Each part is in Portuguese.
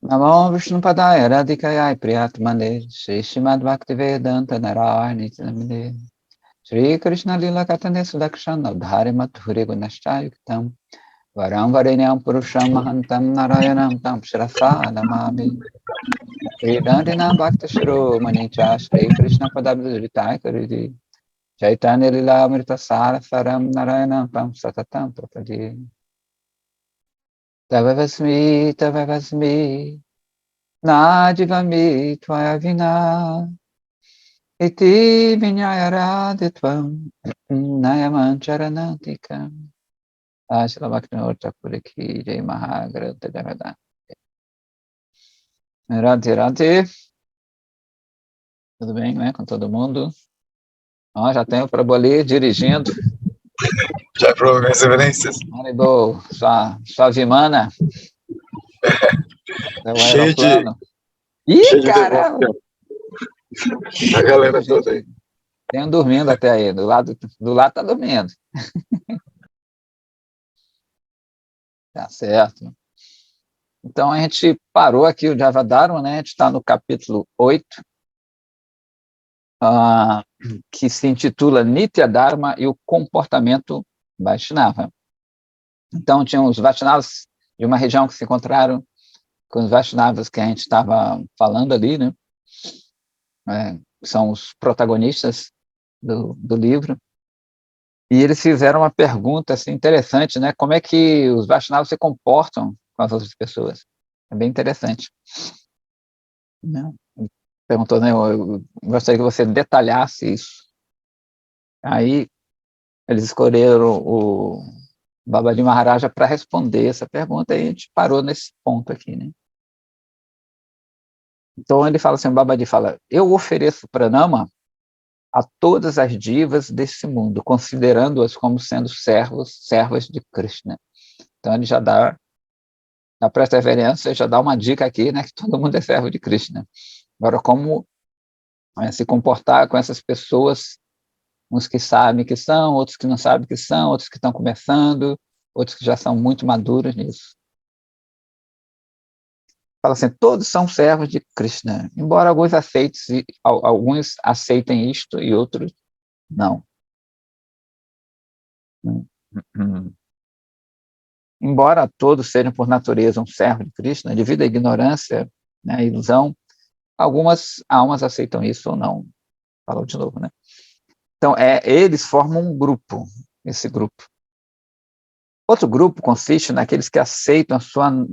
Namo Vishnupadaya Radhikaya Priyatmane Shri Srimad Bhaktivedanta Narayani Namine Shri Krishna Lila Katane Sudakshana Dhari Madhuri Gunashayuktam Varam Varenyam Purusham Mahantam Narayanam Tam Shrasa Namami Shri Dandina Bhakti Shro Manicha Shri Krishna Padabhiritai Karidi Chaitanya Lila Amrita Sara Saram Narayanam Tam Satatam Prapadi Tavavasmi Nadivami Tvaya Vina Iti Vinyayaraditvam Nayamancharanantikam Ashla Bhaktivinoda Thakur Ki Jai Mahagranta Jagada Radhe Radhe. Tudo bem, né, com todo mundo? Ó, já tem o Prabhu ali dirigindo. Já provou minhas reverências. Haribo, sua Vimana. O aeroplano. Ih, caramba! A galera toda aí. Tem um dormindo até aí, do lado tá dormindo. Tá certo. Então a gente parou aqui o Javadharma, né? A gente está no capítulo 8, que se intitula Nitya Dharma e o comportamento Vaishnava. Então tinham os Vaishnavas de uma região que se encontraram com os Vaishnavas que a gente estava falando ali, né? São os protagonistas do livro. E eles fizeram uma pergunta assim, interessante, né? Como é que os Vaishnavas se comportam com as outras pessoas? É bem interessante. Né? Perguntou, né? Eu gostaria que você detalhasse isso. Aí eles escolheram o Babaji Maharaja para responder essa pergunta e a gente parou nesse ponto aqui, né? Então ele fala assim, o Babaji fala, eu ofereço pranama a todas as divas desse mundo, considerando-as como sendo servas de Krishna. Então ele já dá, na perseverança, já dá uma dica aqui, né, que todo mundo é servo de Krishna. Agora, como se comportar com essas pessoas, uns que sabem que são, outros que não sabem que são, outros que estão começando, outros que já são muito maduros nisso. Fala assim, todos são servos de Krishna, embora alguns aceitem isto e outros não. Embora todos sejam por natureza um servo de Krishna, devido à ignorância, né, à ilusão, algumas almas aceitam isso ou não. Falou de novo, né? Então, eles formam um grupo, esse grupo. Outro grupo consiste naqueles que aceitam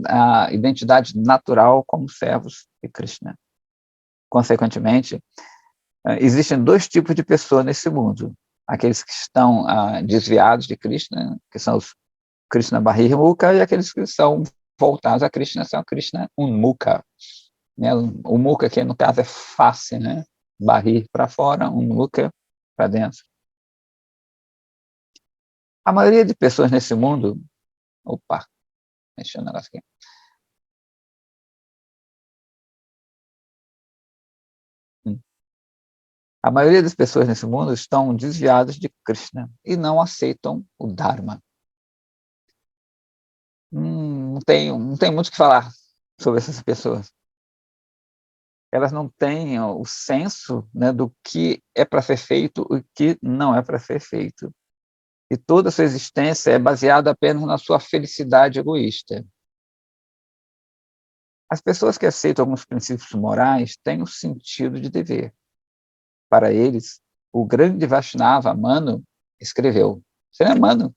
a identidade natural como servos de Krishna. Consequentemente, existem dois tipos de pessoas nesse mundo. Aqueles que estão desviados de Krishna, que são os Krishna Bahirmukha, e aqueles que são voltados a Krishna, são Krishna Unmukha. Né? O Mukha, que no caso é face, né? Bahir para fora, Unmukha para dentro. A maioria de pessoas nesse mundo... Opa, deixa o negócio aqui. A maioria das pessoas nesse mundo estão desviadas de Krishna e não aceitam o Dharma. Não tem muito o que falar sobre essas pessoas. Elas não têm o senso, né, do que é para ser feito e o que não é para ser feito. E toda a sua existência é baseada apenas na sua felicidade egoísta. As pessoas que aceitam alguns princípios morais têm o sentido de dever. Para eles, o grande Vaishnava, Manu, escreveu. Você lembra Manu?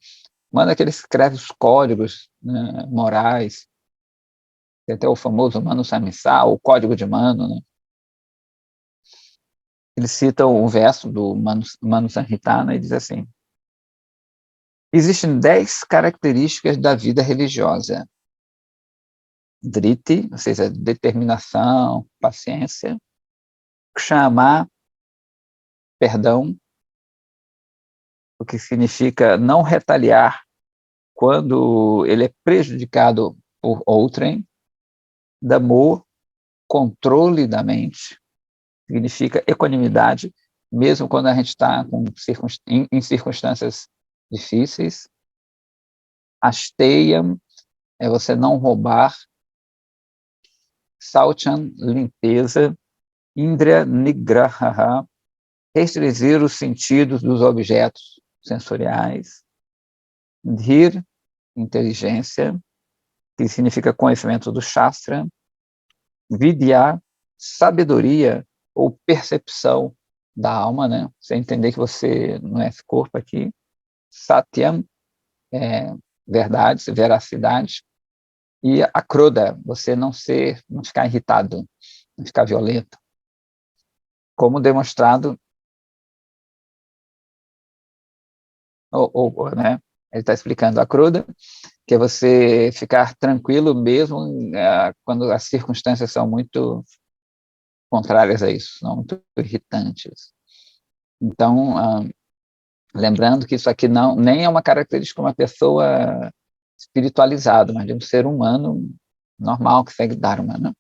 Manu é aquele que escreve os códigos, né, morais. Tem até o famoso Manu Samhita, o código de Manu. Né? Ele cita um verso do Manu Samhita, né, e diz assim, existem 10 características da vida religiosa. Driti, ou seja, determinação, paciência. Kshama, perdão, o que significa não retaliar quando ele é prejudicado por outrem. Damo, controle da mente, significa equanimidade, mesmo quando a gente está em circunstâncias difíceis. Asteya é você não roubar. Sauchan, limpeza, Indriya Nigraha, restringir os sentidos dos objetos sensoriais, Dhir, inteligência, que significa conhecimento do Shastra, Vidya, sabedoria ou percepção da alma, né? Você entender que você não é esse corpo aqui. Satyam, verdade, veracidade. E a Krodha, você não ficar irritado, não ficar violento. Como demonstrado, né? Ele está explicando a Krodha, que é você ficar tranquilo mesmo quando as circunstâncias são muito contrárias a isso, não muito irritantes. Então, lembrando que isso aqui nem é uma característica de uma pessoa espiritualizada, mas de um ser humano normal que segue Dharma, né?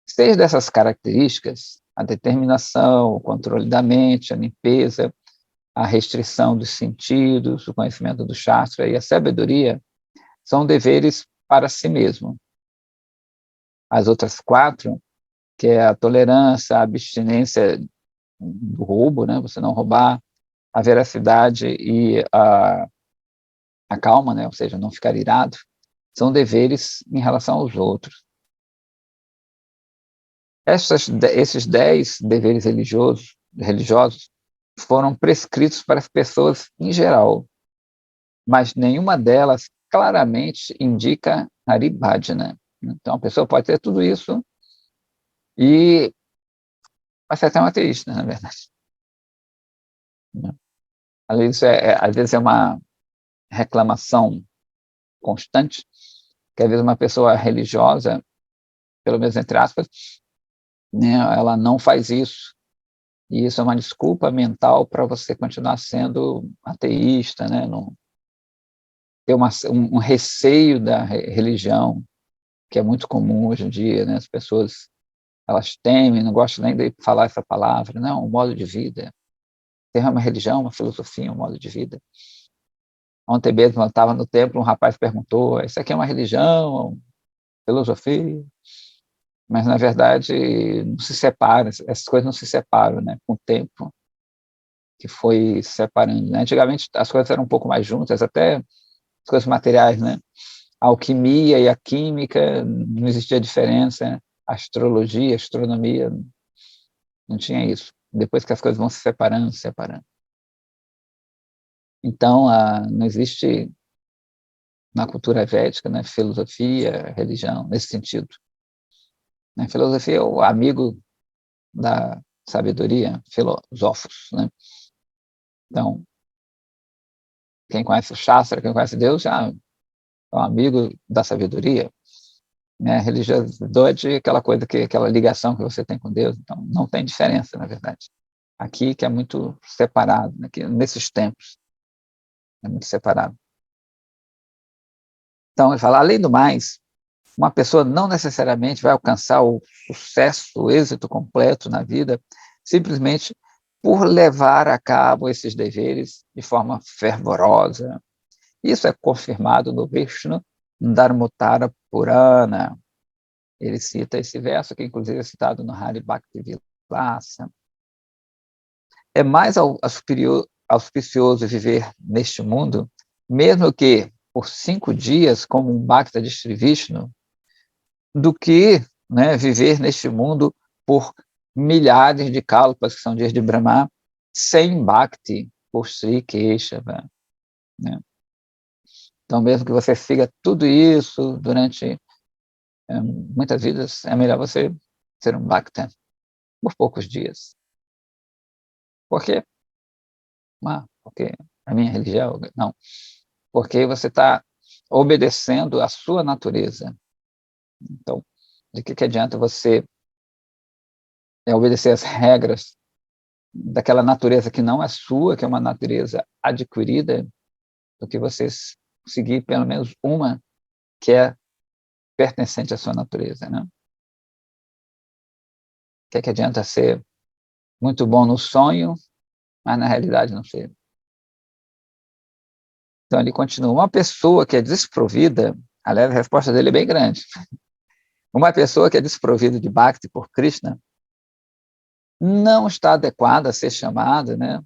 6 dessas características, a determinação, o controle da mente, a limpeza, a restrição dos sentidos, o conhecimento do Shastra e a sabedoria, são deveres para si mesmo. As outras 4, que é a tolerância, a abstinência do roubo, né, você não roubar, a veracidade e a calma, né, ou seja, não ficar irado, são deveres em relação aos outros. Esses 10 deveres religiosos foram prescritos para as pessoas em geral, mas nenhuma delas claramente indica Haribhajana. Então, a pessoa pode ter tudo isso e vai ser até um ateísta, na verdade. Às vezes é uma reclamação constante, que às vezes uma pessoa religiosa, pelo menos entre aspas, né, ela não faz isso. E isso é uma desculpa mental para você continuar sendo ateísta, né? Não ter um receio da religião, que é muito comum hoje em dia, né? As pessoas, elas temem, não gostam nem de falar essa palavra, não, um modo de vida. Tem uma religião, uma filosofia, um modo de vida. Ontem mesmo, eu estava no templo, um rapaz perguntou, isso aqui é uma religião, filosofia? Mas, na verdade, não se separa, essas coisas não se separam, né? Com o tempo que foi se separando, né? Antigamente, as coisas eram um pouco mais juntas, até as coisas materiais, né? A alquimia e a química, não existia diferença, né? A astrologia, a astronomia, não tinha isso. Depois que as coisas vão se separando, se separando. Então, não existe na cultura védica, né, filosofia, religião, nesse sentido. A filosofia é o amigo da sabedoria, filósofos, né? Então, quem conhece o Shastra, quem conhece Deus, já é um amigo da sabedoria, né? Religiosidade é aquela coisa, aquela ligação que você tem com Deus, então não tem diferença, na verdade. Aqui que é muito separado, né? Nesses tempos, é muito separado. Então, ele fala, além do mais, uma pessoa não necessariamente vai alcançar o sucesso, o êxito completo na vida, simplesmente por levar a cabo esses deveres de forma fervorosa. Isso é confirmado no Vishnu Dharmottara Purana. Ele cita esse verso, que inclusive é citado no Hari Bhakti Vilasa. É mais auspicioso viver neste mundo, mesmo que por 5 dias, como um Bhakta de Sri Vishnu, do que, né, viver neste mundo por milhares de kalpas, que são dias de Brahma, sem Bhakti por Sri Keshava, né? Então, mesmo que você siga tudo isso durante muitas vidas, é melhor você ser um Bhakta por poucos dias. Por quê? Porque a minha religião? Não. Porque você está obedecendo à sua natureza. Então, de que adianta você obedecer às regras daquela natureza que não é sua, que é uma natureza adquirida, do que você seguir pelo menos uma que é pertencente à sua natureza, né? Que adianta ser muito bom no sonho, mas na realidade não ser. Então ele continua, uma pessoa que é desprovida, aliás, a resposta dele é bem grande, Uma pessoa que é desprovida de Bhakti por Krishna não está adequada a ser chamada, né,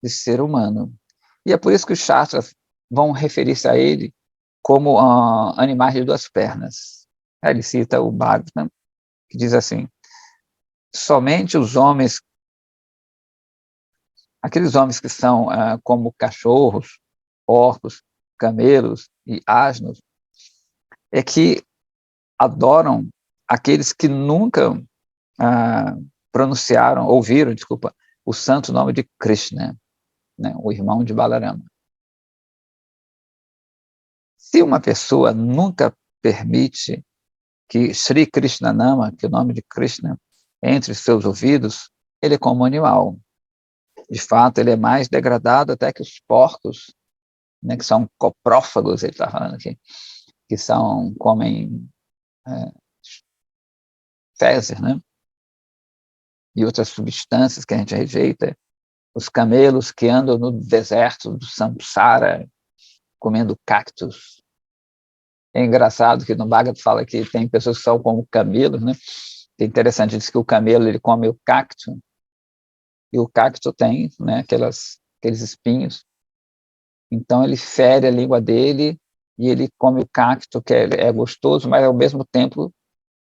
de ser humano. E é por isso que os Shastras vão referir-se a ele como animais de duas pernas. Aí ele cita o Bhagavatam, que diz assim: somente os homens, aqueles homens que são como cachorros, porcos, camelos e asnos, é que adoram aqueles que nunca ah, pronunciaram, ouviram, desculpa, o santo nome de Krishna, né, o irmão de Balarama. Se uma pessoa nunca permite que Sri Krishna Nama, que é o nome de Krishna, entre os seus ouvidos, ele é como um animal. De fato, ele é mais degradado até que os porcos, né, que são coprófagos, ele está falando aqui, que comem fezes, né, e outras substâncias que a gente rejeita, os camelos que andam no deserto do Samsara, comendo cactos. É engraçado que no Bhagavad fala que tem pessoas que são como camelos, né? É interessante, diz que o camelo ele come o cacto, e o cacto tem, né, aqueles espinhos, então ele fere a língua dele e ele come o cacto, que é gostoso, mas ao mesmo tempo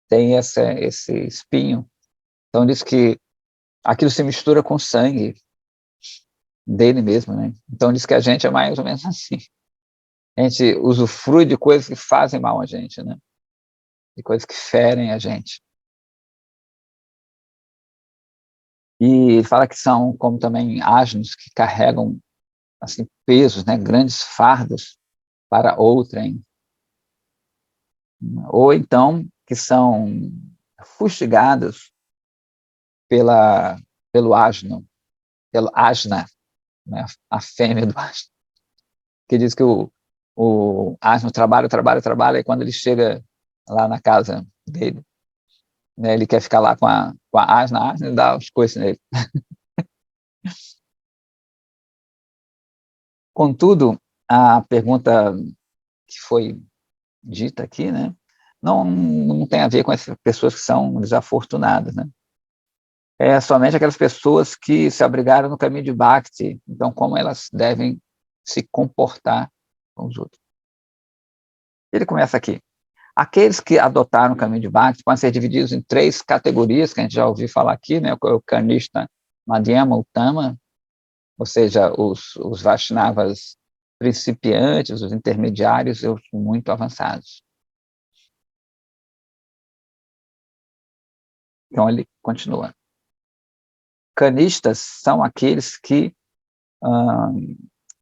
tem esse espinho. Então diz que aquilo se mistura com o sangue dele mesmo, né? Então diz que a gente é mais ou menos assim. A gente usufrui de coisas que fazem mal a gente, né? De coisas que ferem a gente. E ele fala que são como também asnos que carregam assim pesos, né, grandes fardos para outrem, ou então que são fustigados pelo asno, pelo asna, né, a fêmea do asno, que diz que o asno trabalha, trabalha, trabalha, e quando ele chega lá na casa dele, né, ele quer ficar lá com a asna ele dá os coices nele. Contudo, a pergunta que foi dita aqui, né, não tem a ver com essas pessoas que são desafortunadas, né? É somente aquelas pessoas que se abrigaram no caminho de Bhakti, então como elas devem se comportar com os outros. Ele começa aqui. Aqueles que adotaram o caminho de Bhakti podem ser divididos em três categorias, que a gente já ouviu falar aqui, né? O Kanishta, Madhyama, Uttama, ou seja, os Vaishnavas principiantes, os intermediários e os muito avançados. Então ele continua. Kanistas são aqueles que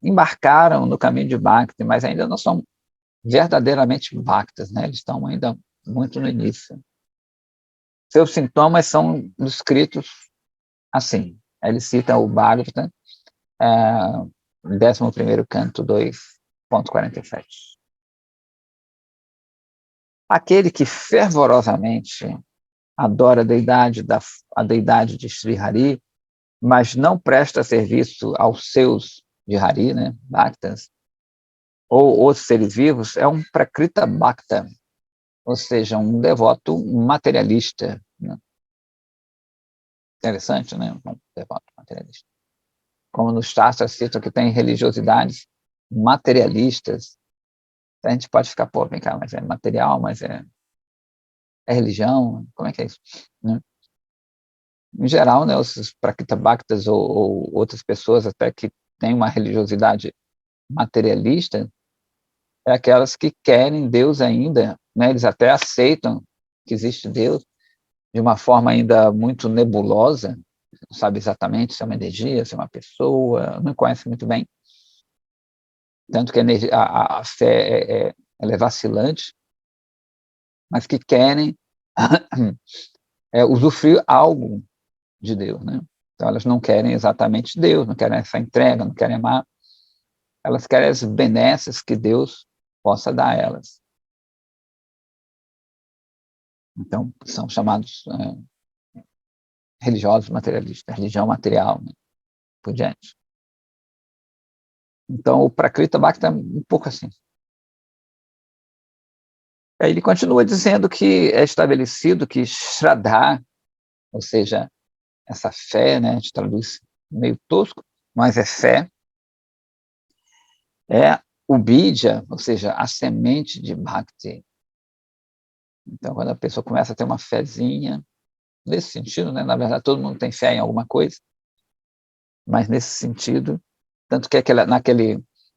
embarcaram no caminho de Bhakti, mas ainda não são verdadeiramente Bhaktas, né? Eles estão ainda muito no início. Seus sintomas são descritos assim. Ele cita o Bhagavatam, 11º canto, 2.47. Aquele que fervorosamente adora a deidade de Sri Hari, mas não presta serviço aos seus de Hari, né, Bhaktas, ou outros seres vivos, é um Prakrita Bhakta, ou seja, um devoto materialista. Né? Interessante, né? Um devoto materialista. Como nos Shastras citam que tem religiosidades materialistas, a gente pode ficar, pô, vem cá, mas é material, mas é religião, como é que é isso? Né? Em geral, né, os Prakrita Bhaktas ou outras pessoas até que têm uma religiosidade materialista, é aquelas que querem Deus ainda, né? Eles até aceitam que existe Deus de uma forma ainda muito nebulosa, não sabe exatamente se é uma energia, se é uma pessoa, não conhece muito bem, tanto que a fé ela é vacilante, mas que querem usufruir algo de Deus, né? Então elas não querem exatamente Deus, não querem essa entrega, não querem amar, elas querem as benesses que Deus possa dar a elas. Então são chamados religiosos materialistas, religião material, né? Por diante. Então o Prakrita Bhakti é um pouco assim. Aí ele continua dizendo que é estabelecido que Shraddha, ou seja, essa fé, né, a gente traduz meio tosco, mas é fé, é o Bidya, ou seja, a semente de Bhakti. Então, quando a pessoa começa a ter uma fezinha, nesse sentido, né, na verdade, todo mundo tem fé em alguma coisa, mas nesse sentido, tanto que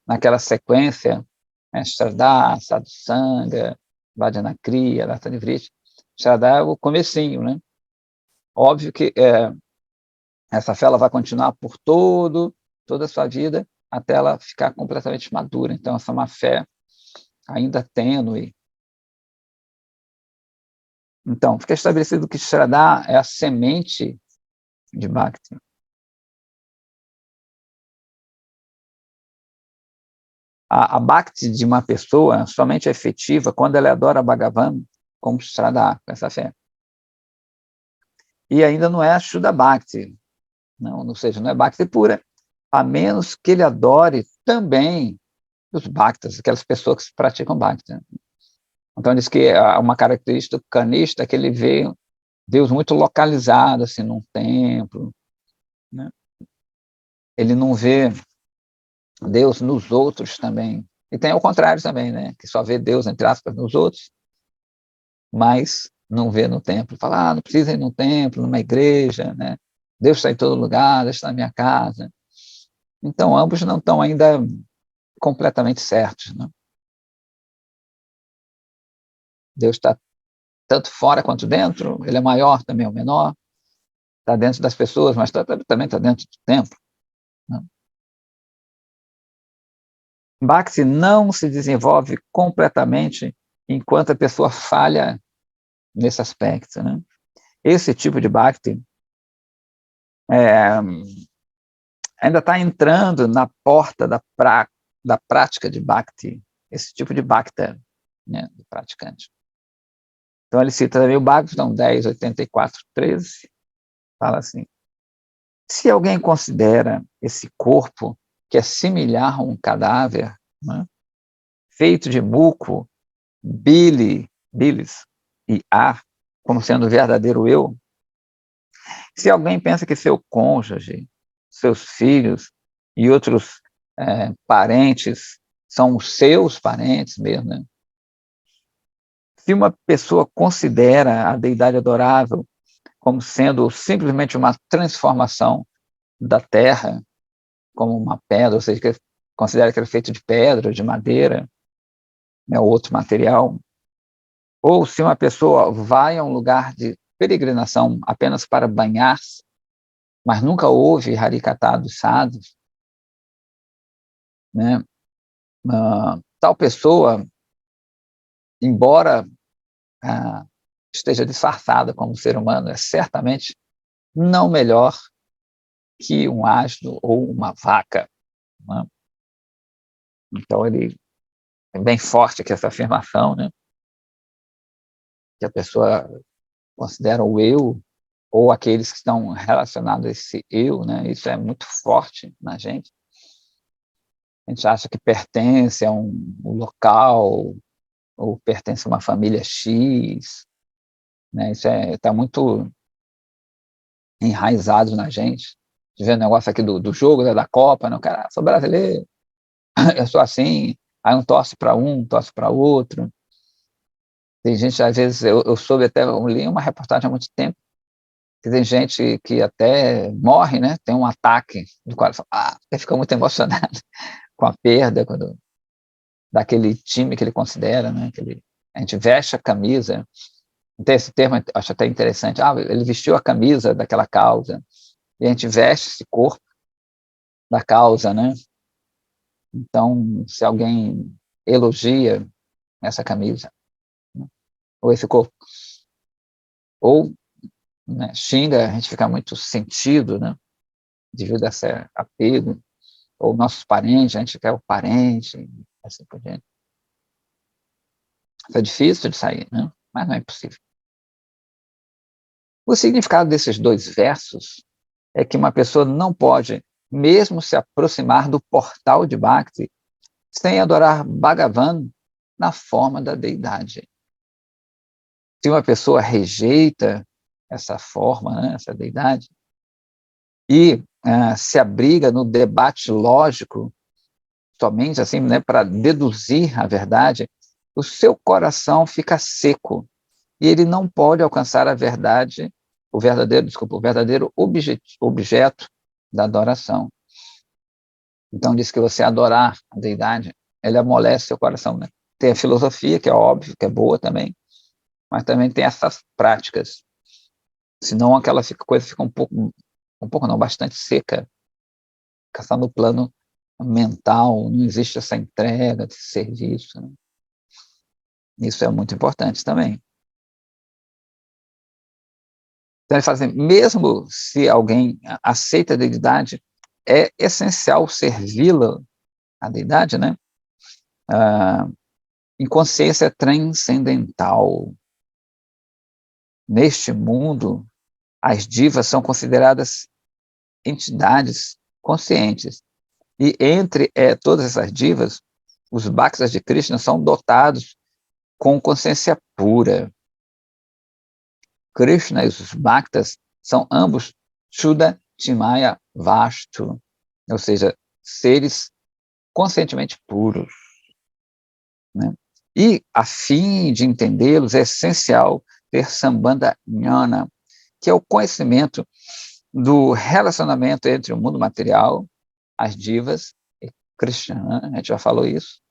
naquela sequência, né, Shraddha, Sadhusanga, Bhajanakriya, Latanivriti, Shraddha é o comecinho, né? Óbvio que essa fé ela vai continuar por toda a sua vida, até ela ficar completamente madura. Então, essa é uma fé ainda tênue. Então, fica estabelecido que Shraddha é a semente de Bhakti. A Bhakti de uma pessoa somente é efetiva quando ela adora Bhagavan como Shraddha, com essa fé. E ainda não é a Shuddha Bhakti, não, ou seja, não é Bhakti pura, a menos que ele adore também os Bhaktas, aquelas pessoas que praticam Bhakti. Então, diz que uma característica do canista é que ele vê Deus muito localizado, assim, num templo, né? Ele não vê Deus nos outros também. E tem o contrário também, né? Que só vê Deus, entre aspas, nos outros, mas não vê no templo. Fala, não precisa ir no templo, numa igreja, né? Deus está em todo lugar, Deus está na minha casa. Então, ambos não estão ainda completamente certos, né? Deus está tanto fora quanto dentro, ele é maior também ou menor, está dentro das pessoas, mas também está dentro do templo, né? Bhakti não se desenvolve completamente enquanto a pessoa falha nesse aspecto, né? Esse tipo de Bhakti ainda está entrando na porta da prática de Bhakti, esse tipo de Bhakta, né, do praticante. Então ele cita também o Bhagavatam 10, 84, 13, fala assim: se alguém considera esse corpo que é similar a um cadáver, né, feito de muco, bilis e ar, como sendo o verdadeiro eu, se alguém pensa que seu cônjuge, seus filhos e outros parentes são os seus parentes mesmo, né? Se uma pessoa considera a deidade adorável como sendo simplesmente uma transformação da terra, como uma pedra, ou seja, que considera que é feito de pedra, de madeira, né, ou outro material, ou se uma pessoa vai a um lugar de peregrinação apenas para banhar-se, mas nunca ouve Harikatha dos sadhus, né, tal pessoa, embora esteja disfarçada como ser humano, é certamente não melhor que um asno ou uma vaca, né? Então, ele é bem forte aqui essa afirmação, né? Que a pessoa considera o eu, ou aqueles que estão relacionados a esse eu, né? Isso é muito forte na gente. A gente acha que pertence a um local, ou pertence a uma família X, né? Isso está muito enraizado na gente. Vê o negócio aqui do jogo, né, da Copa, né? O cara, sou brasileiro, eu sou assim, aí um torce para um, torce para outro. Tem gente, às vezes, eu soube até, eu li uma reportagem há muito tempo, que tem gente que até morre, né? Tem um ataque do coração, fica muito emocionado com a perda daquele time que ele considera, né? A gente veste a camisa, tem esse termo, acho até interessante, ele vestiu a camisa daquela causa, e a gente veste esse corpo da causa, né? Então, se alguém elogia essa camisa, né, ou esse corpo, ou, né, xinga, a gente fica muito sentido, né, devido a esse apego, ou nossos parentes, a gente quer o parente, assim por diante. Isso é difícil de sair, né? Mas não é impossível. O significado desses dois versos é que uma pessoa não pode mesmo se aproximar do portal de Bhakti sem adorar Bhagavan na forma da deidade. Se uma pessoa rejeita essa forma, né, essa deidade, e se abriga no debate lógico, somente assim, né, para deduzir a verdade, o seu coração fica seco e ele não pode alcançar a verdade, o verdadeiro objeto da adoração. Então diz que você adorar a deidade, ele amolece seu coração, né? Tem a filosofia, que é óbvio, que é boa também, mas também tem essas práticas. Senão aquela coisa fica um pouco não, bastante seca, fica só no plano mental, não existe essa entrega de serviço, né? Isso é muito importante também. Então ele fala assim, mesmo se alguém aceita a deidade, é essencial servi-la, a deidade, né? Em consciência transcendental. Neste mundo, as divas são consideradas entidades conscientes. E entre todas essas divas, os bhaktas de Krishna são dotados com consciência pura. Krishna e os bhaktas são ambos Shuddha Chimaya Vastu, ou seja, seres conscientemente puros, né? E, a fim de entendê-los, é essencial ter Sambandha Jnana, que é o conhecimento do relacionamento entre o mundo material, as divas e Krishna, né? A gente já falou isso,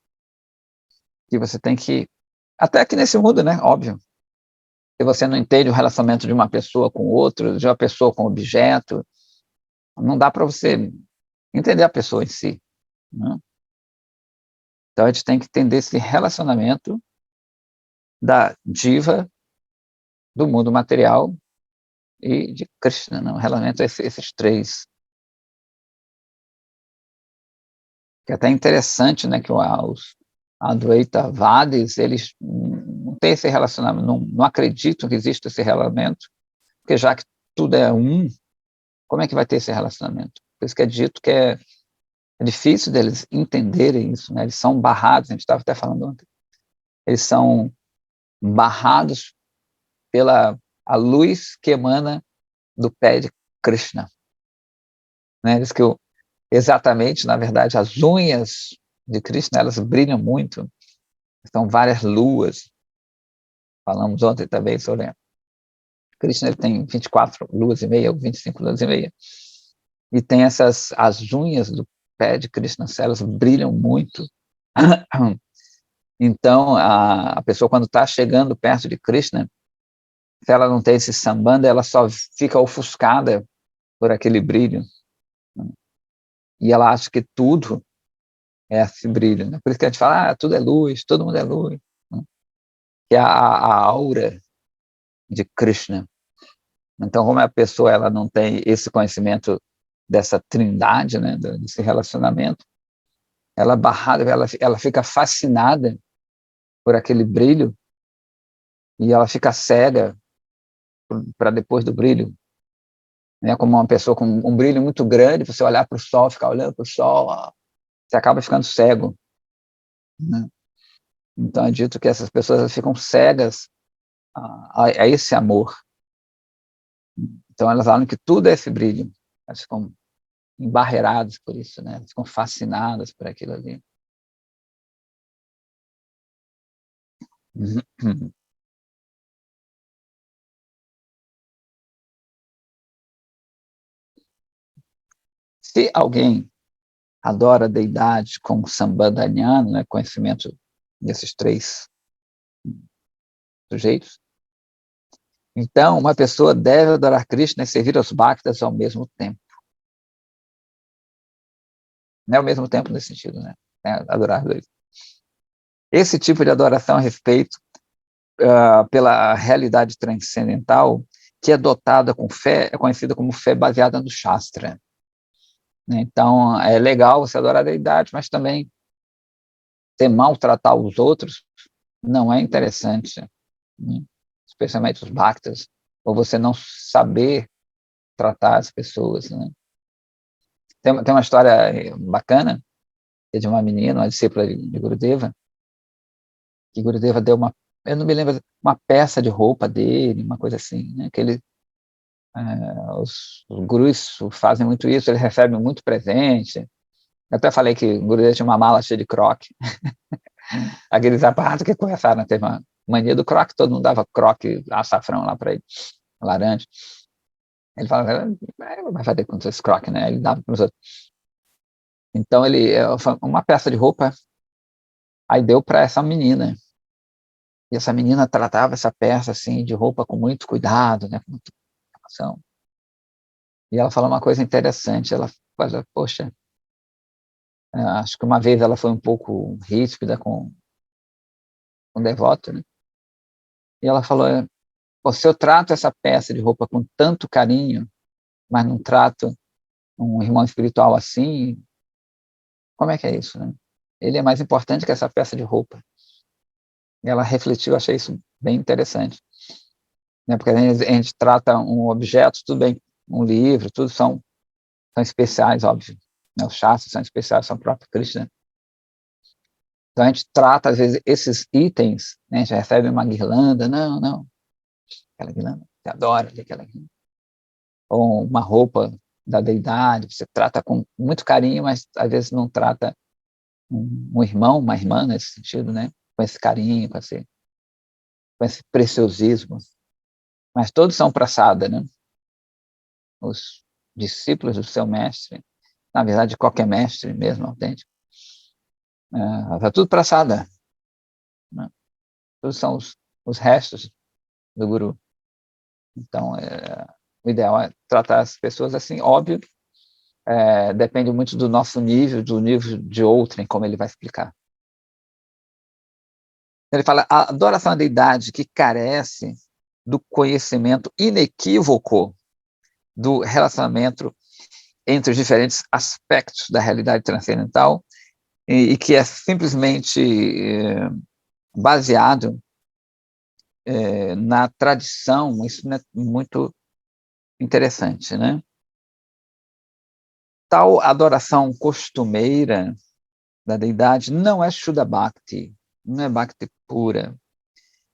que você tem que, até aqui nesse mundo, né, óbvio, se você não entende o relacionamento de uma pessoa com outra, de uma pessoa com objeto, não dá para você entender a pessoa em si, né? Então a gente tem que entender esse relacionamento da diva, do mundo material e de Krishna, né? O relacionamento esses três. Que é até interessante, né, que os Advaitavadis, eles não têm esse relacionamento, não acreditam que existe esse relacionamento, porque já que tudo é um, como é que vai ter esse relacionamento? Por isso que é dito que é difícil deles entenderem isso, né? Eles são barrados, a gente estava até falando ontem, eles são barrados pela a luz que emana do pé de Krishna, né? Diz que exatamente, na verdade, as unhas de Krishna, elas brilham muito, são várias luas. Falamos ontem também sobre Krishna, ele tem 24 luas e meia, ou 25 luas e meia, e tem as unhas do pé de Krishna, elas brilham muito. Então, a pessoa, quando está chegando perto de Krishna, se ela não tem esse sambandha, ela só fica ofuscada por aquele brilho, e ela acha que tudo é esse brilho, né? Por isso que a gente fala, tudo é luz, todo mundo é luz, né? Que é a aura de Krishna. Então, como a pessoa ela não tem esse conhecimento dessa trindade, né, desse relacionamento, ela barrada, ela fica fascinada por aquele brilho e ela fica cega para depois do brilho, né? Como uma pessoa com um brilho muito grande, você olhar para o sol, ficar olhando para o sol, você acaba ficando cego, né? Então é dito que essas pessoas ficam cegas a esse amor. Então elas falam que tudo é esse brilho, elas ficam embarreiradas por isso, né? Elas ficam fascinadas por aquilo ali. Se alguém adora a deidade como sambandhaniano, né, conhecimento desses três sujeitos, então uma pessoa deve adorar Krishna e servir aos bhaktas ao mesmo tempo. Não é ao mesmo tempo nesse sentido, né? Adorar dois. Esse tipo de adoração a respeito pela realidade transcendental, que é dotada com fé, é conhecida como fé baseada no Shastra. Então, é legal você adorar a deidade, mas também você maltratar os outros não é interessante, né? Especialmente os bhaktas, ou você não saber tratar as pessoas, né? Tem uma história bacana, que é de uma menina, uma discípula de Gurudeva, que Gurudeva deu uma eu não me lembro, uma peça de roupa dele, uma coisa assim, né? Que ele, os gurus fazem muito isso, eles recebem muito presente. Eu até falei que o guru tinha uma mala cheia de croque, aqueles sapatos que começaram a ter uma mania do croque, todo mundo dava croque, açafrão lá para ele, laranja. Ele falava, vai fazer com esse croque, né? Ele dava para os outros. Então, ele, uma peça de roupa, aí deu para essa menina. E essa menina tratava essa peça, assim, de roupa com muito cuidado, né? Com muita atenção. E ela falou uma coisa interessante, ela falou, poxa, acho que uma vez ela foi um pouco ríspida com o devoto, né? E ela falou, se eu trato essa peça de roupa com tanto carinho, mas não trato um irmão espiritual assim, como é que é isso, né? Ele é mais importante que essa peça de roupa. E ela refletiu, achei isso bem interessante. Né? Porque a gente trata um objeto, tudo bem, um livro, tudo são especiais, óbvio. Né? Os shastras são especiais, são o próprio Krishna. Então a gente trata, às vezes, esses itens, né? A gente recebe uma guirlanda, não, aquela guirlanda, você adora aquela guirlanda. Ou uma roupa da deidade, você trata com muito carinho, mas às vezes não trata um irmão, uma irmã nesse sentido, né? Com esse carinho, com esse preciosismo. Mas todos são prasada, né? Os discípulos do seu mestre, na verdade, qualquer mestre mesmo, autêntico, está tudo prasada. Né? Todos são os restos do guru. Então, o ideal é tratar as pessoas assim, óbvio, depende muito do nosso nível, do nível de outrem, como ele vai explicar. Ele fala, a adoração à deidade que carece do conhecimento inequívoco do relacionamento entre os diferentes aspectos da realidade transcendental e que é simplesmente baseado na tradição, isso é muito interessante, né? Tal adoração costumeira da deidade não é Shuddha Bhakti, não é Bhakti pura,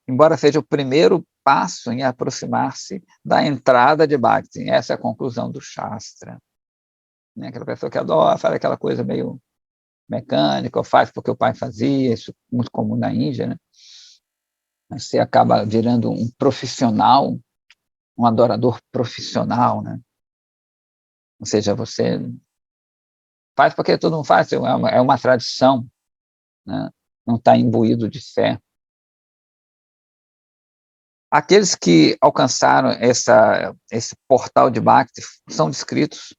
embora seja o primeiro passo em aproximar-se da entrada de Bhakti. Essa é a conclusão do Shastra. Né? Aquela pessoa que adora, faz aquela coisa meio mecânica, ou faz porque o pai fazia, isso é muito comum na Índia, né? Você acaba virando um profissional, um adorador profissional, né? Ou seja, você faz porque todo mundo faz, é uma tradição, né? Não está imbuído de fé. Aqueles que alcançaram esse portal de Bhakti são descritos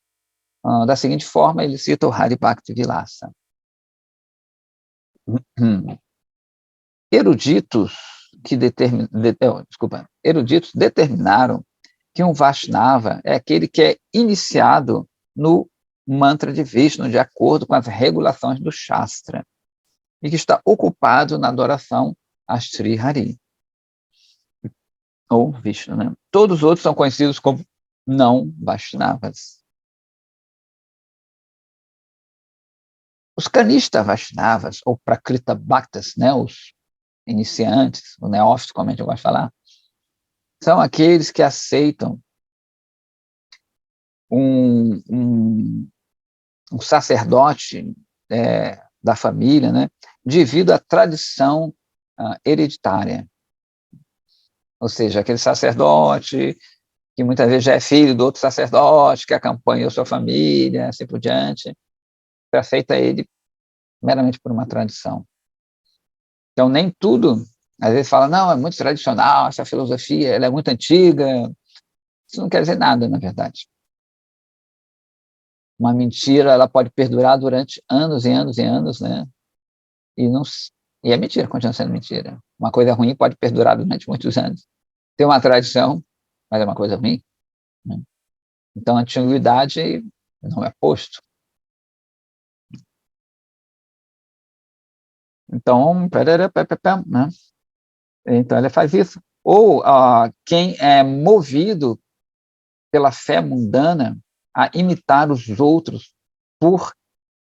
da seguinte forma, ele cita o Hari Bhakti Vilasa. Eruditos determinaram que um Vaishnava é aquele que é iniciado no mantra de Vishnu, de acordo com as regulações do Shastra, e que está ocupado na adoração a Sri Hari, ou Vishnu. Né? Todos os outros são conhecidos como não Vaishnavas. Os Kanishta Vaishnavas, ou Prakrita Bhaktas, né, os iniciantes, o neófito, como a gente gosta de falar, são aqueles que aceitam um sacerdote da família, né, devido à tradição hereditária. Ou seja, aquele sacerdote que muitas vezes já é filho do outro sacerdote, que acompanhou sua família, assim por diante, você aceita ele meramente por uma tradição. Então, nem tudo, às vezes fala, não, é muito tradicional, essa filosofia, ela é muito antiga. Isso não quer dizer nada, na verdade. Uma mentira, ela pode perdurar durante anos e anos e anos, né? E é mentira, continua sendo mentira. Uma coisa ruim pode perdurar durante muitos anos. Tem uma tradição, mas é uma coisa ruim. Né? Então, a antiguidade não é posto. Então, né? Então ele faz isso. Ou quem é movido pela fé mundana a imitar os outros por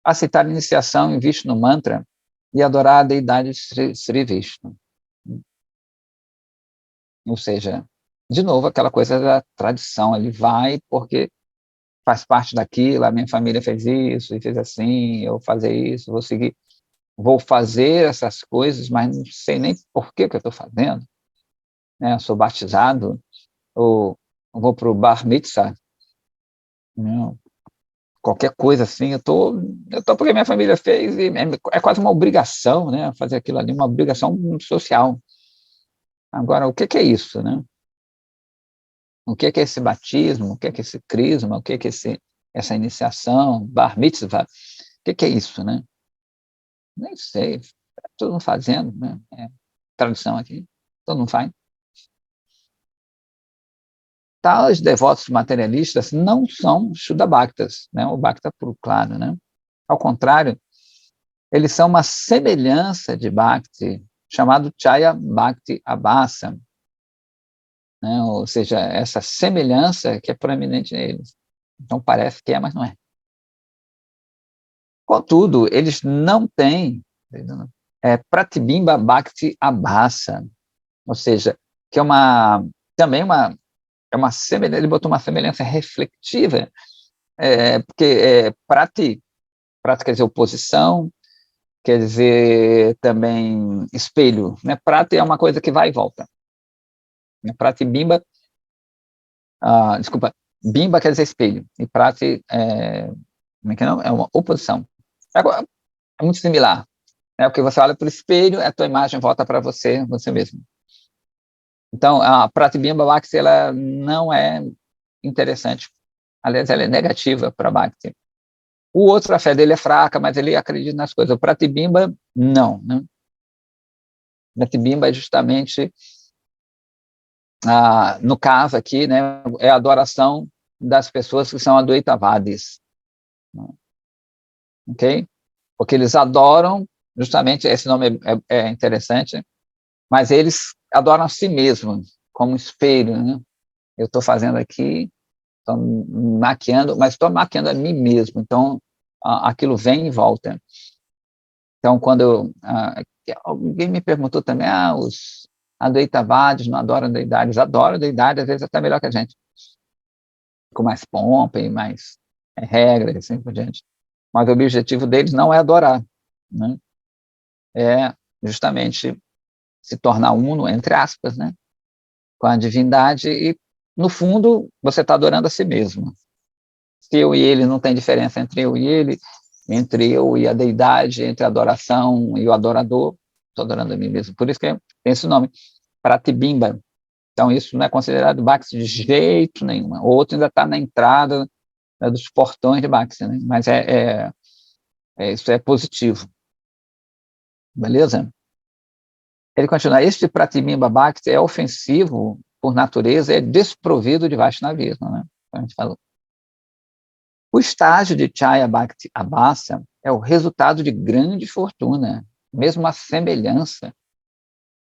aceitar a iniciação em Vishnu Mantra e adorar a deidade Sri Vishnu. Ou seja, de novo, aquela coisa da tradição, ele vai porque faz parte daquilo, a minha família fez isso, e fez assim, eu vou fazer isso, vou seguir, vou fazer essas coisas, mas não sei nem por que eu estou fazendo, né? Eu sou batizado, ou vou para o bar mitzvah, né? Qualquer coisa assim, eu tô porque minha família fez, e é quase uma obrigação, né? Fazer aquilo ali, uma obrigação social. Agora, o que é isso, né? O que é esse batismo? O que é esse crisma? O que é essa iniciação, bar mitzvah? O que é isso, né? Nem sei, tá todo mundo fazendo, né? É tradição aqui, todo mundo faz. Tais devotos materialistas não são Shuddha Bhaktas, né? O Bhakta puro, claro, né? Ao contrário, eles são uma semelhança de Bhakti, chamado Chaya Bhakti Abhasa, né? Ou seja, essa semelhança que é proeminente neles. Então parece que é, mas não é. Contudo, eles não têm Pratibimba Bhakti Abhasa, ou seja, que é também uma semelhança, ele botou uma semelhança reflexiva, porque prata quer dizer oposição, quer dizer também espelho, né? Prata é uma coisa que vai e volta. Prata e bimba, desculpa, bimba quer dizer espelho, e prata como é que não? É uma oposição. É muito similar, né? Porque você olha para o espelho, a tua imagem volta para você mesmo. Então, a prata e bimba Bhakti, ela não é interessante. Aliás, ela é negativa para Bhakti. O outro, a fé dele é fraca, mas ele acredita nas coisas. O Pratibimba, não. Né? O Pratibimba é justamente, no caso aqui, né, é a adoração das pessoas que são Advaitavadis. Ok? Porque eles adoram, justamente, esse nome é interessante, mas eles adoram a si mesmos, como espelho. Né? Eu estou fazendo aqui, estou maquiando, mas estou maquiando a mim mesmo. Então, aquilo vem e volta. Então, quando alguém me perguntou também, os Advaitavadis não adoram deidades, adoram deidades, às vezes até melhor que a gente, com mais pompa e mais regras, assim por diante. Mas o objetivo deles não é adorar, né? É justamente se tornar uno, entre aspas, né? Com a divindade e, no fundo, você está adorando a si mesmo. Se eu e ele não tem diferença entre eu e ele, entre eu e a deidade, entre a adoração e o adorador, estou adorando a mim mesmo. Por isso que tem esse nome, Pratibimba. Então, isso não é considerado Bhakti de jeito nenhum. O outro ainda está na entrada, né, dos portões de Bhakti, né? Mas isso é positivo. Beleza? Ele continua, este Pratibimba Bhakti é ofensivo por natureza, é desprovido de Vaishnavismo, né? Como a gente falou. O estágio de Chaya Bhakti Abhasa é o resultado de grande fortuna, mesmo a semelhança,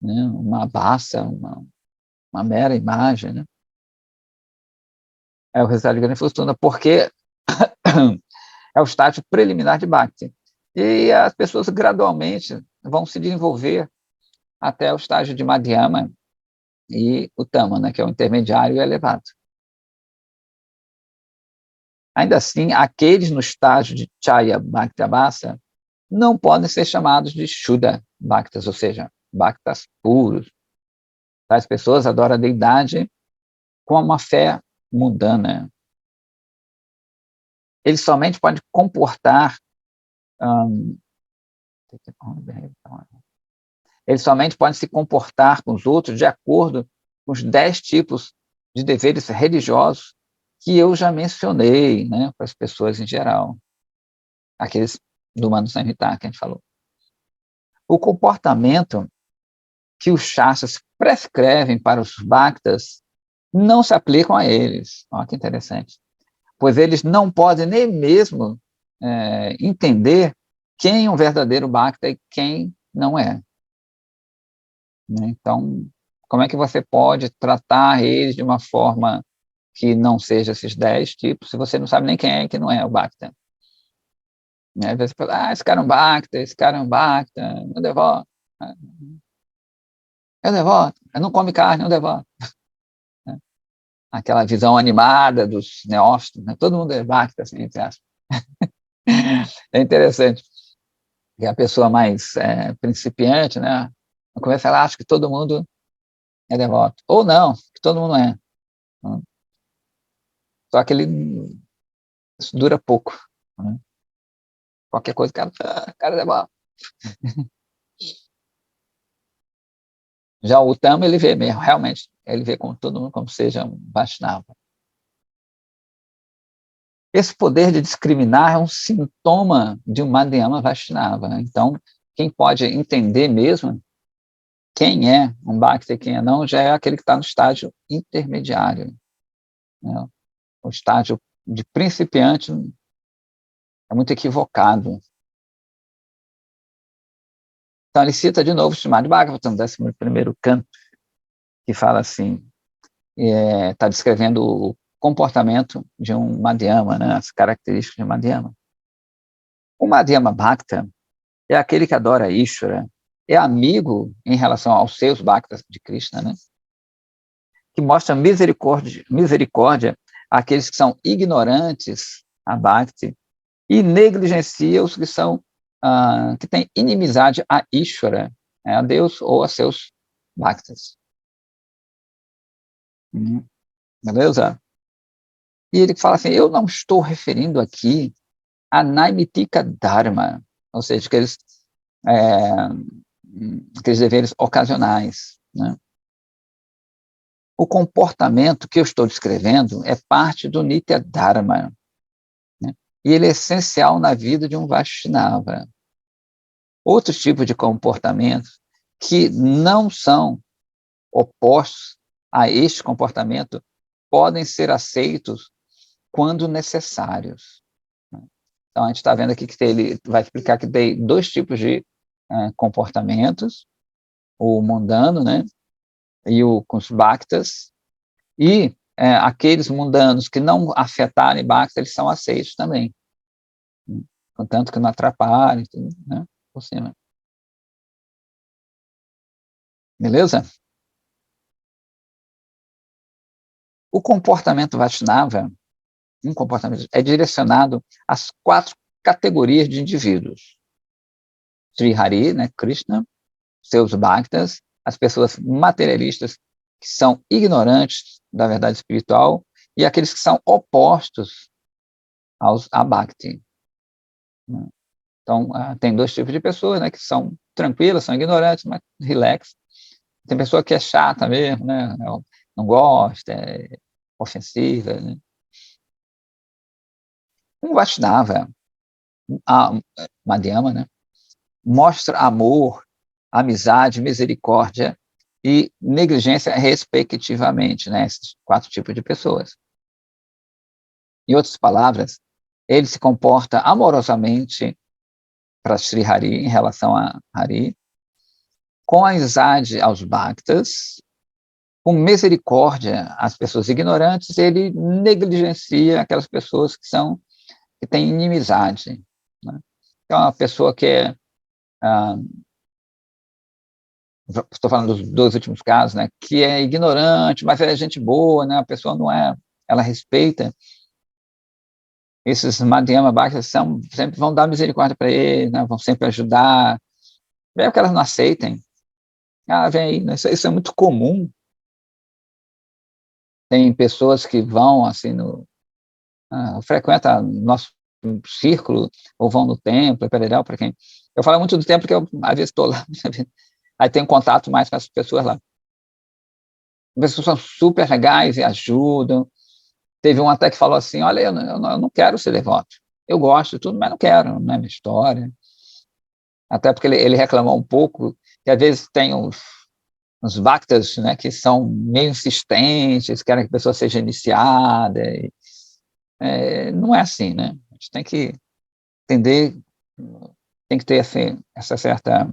né? Uma abhasa, uma mera imagem, né? É o resultado de grande fortuna, porque é o estágio preliminar de Bhakti. E as pessoas gradualmente vão se desenvolver até o estágio de Madhyama e o Tama, né? Que é o intermediário e elevado. Ainda assim, aqueles no estágio de Chaya Bhakti Abhasa não podem ser chamados de Shuddha Bhaktas, ou seja, Bhaktas puros. Tais pessoas adoram a deidade com uma fé mundana. Eles somente podem comportar eles somente podem se comportar com os outros de acordo com os 10 tipos de deveres religiosos que eu já mencionei, né, para as pessoas em geral, aqueles do Mano Samhita que a gente falou. O comportamento que os shastras prescrevem para os bhaktas não se aplicam a eles. Olha que interessante. Pois eles não podem nem mesmo entender quem é um verdadeiro bhakta e quem não é. Então, como é que você pode tratar eles de uma forma que não seja esses 10 tipos, se você não sabe nem quem é e quem não é o bhakta? Às vezes você fala, esse cara é um bhakta, meu devoto. é devoto, não come carne, é um devoto. Né? Aquela visão animada dos neófitos, né? Todo mundo é bhakta, assim, entre aspas. É interessante, que a pessoa mais principiante, né, no começo ela acha que todo mundo é devoto, ou não, que todo mundo é. Só que isso dura pouco. Né? Qualquer coisa, cara é devoto. Já o Tama, ele vê mesmo, realmente, ele vê como todo mundo como seja um Vaishnava. Esse poder de discriminar é um sintoma de um Madhyama Vaishnava. Né? Então, quem pode entender mesmo quem é um Bhakta e quem é não, já é aquele que está no estágio intermediário. Né? O estágio de principiante é muito equivocado. Então, ele cita de novo o Srimad Bhagavatam, 11º canto, que fala assim, está descrevendo o comportamento de um Madhyama, né, as características de um Madhyama. O Madhyama Bhakta é aquele que adora Ishvara, é amigo em relação aos seus Bhaktas de Krishna, né, que mostra misericórdia àqueles que são ignorantes a Bhakti e negligencia os que são que têm inimizade a Ishvara, a Deus ou a seus Bhaktas. Beleza? E ele fala assim, eu não estou referindo aqui a Naimitika Dharma, ou seja, aqueles deveres ocasionais. Né? O comportamento que eu estou descrevendo é parte do Nitya Dharma, né? E ele é essencial na vida de um Vaishnava. Outros tipos de comportamentos que não são opostos a este comportamento podem ser aceitos quando necessários. Então, a gente está vendo aqui que ele vai explicar que tem dois tipos de comportamentos, o mundano, né, e com os bhaktas, e aqueles mundanos que não afetarem bhakta, eles são aceitos também, contanto que não atrapalhem, tudo, né, por cima. Beleza? O comportamento Vaishnava, um comportamento é direcionado às 4 categorias de indivíduos. Sri Hari, né, Krishna, seus bhaktas, as pessoas materialistas que são ignorantes da verdade espiritual e aqueles que são opostos a bhakti. Então, tem dois tipos de pessoas, né, que são tranquilas, são ignorantes, mas relax. Tem pessoa que é chata mesmo, né, não gosta, é ofensiva. Né? Um Vaishnava, Madhyama, né, mostra amor, amizade, misericórdia e negligência, respectivamente, né, esses 4 tipos de pessoas. Em outras palavras, ele se comporta amorosamente para Sri Hari, em relação a Hari, com amizade aos bhaktas, com misericórdia às pessoas ignorantes, ele negligencia aquelas pessoas que têm inimizade. Né? Então, uma pessoa que estou falando dos 2 últimos casos, né, que é ignorante, mas é gente boa, né, a pessoa não é, ela respeita. Esses Madhyama Bhaktas sempre vão dar misericórdia para ele, né, vão sempre ajudar, mesmo que elas não aceitem. Vem aí, né, isso é muito comum. Tem pessoas que vão, assim, frequentam nosso círculo, ou vão no templo, para quem... Eu falo muito do templo, porque eu, às vezes, estou lá, aí tenho contato mais com as pessoas lá. As pessoas são super legais e ajudam. Teve um até que falou assim, olha, eu não quero ser devoto. Eu gosto de tudo, mas não quero, não é minha história. Até porque ele reclamou um pouco, que às vezes tem uns bhaktas, né, que são meio insistentes, querem que a pessoa seja iniciada. Não é assim, né? A gente tem que entender, tem que ter assim, essa certa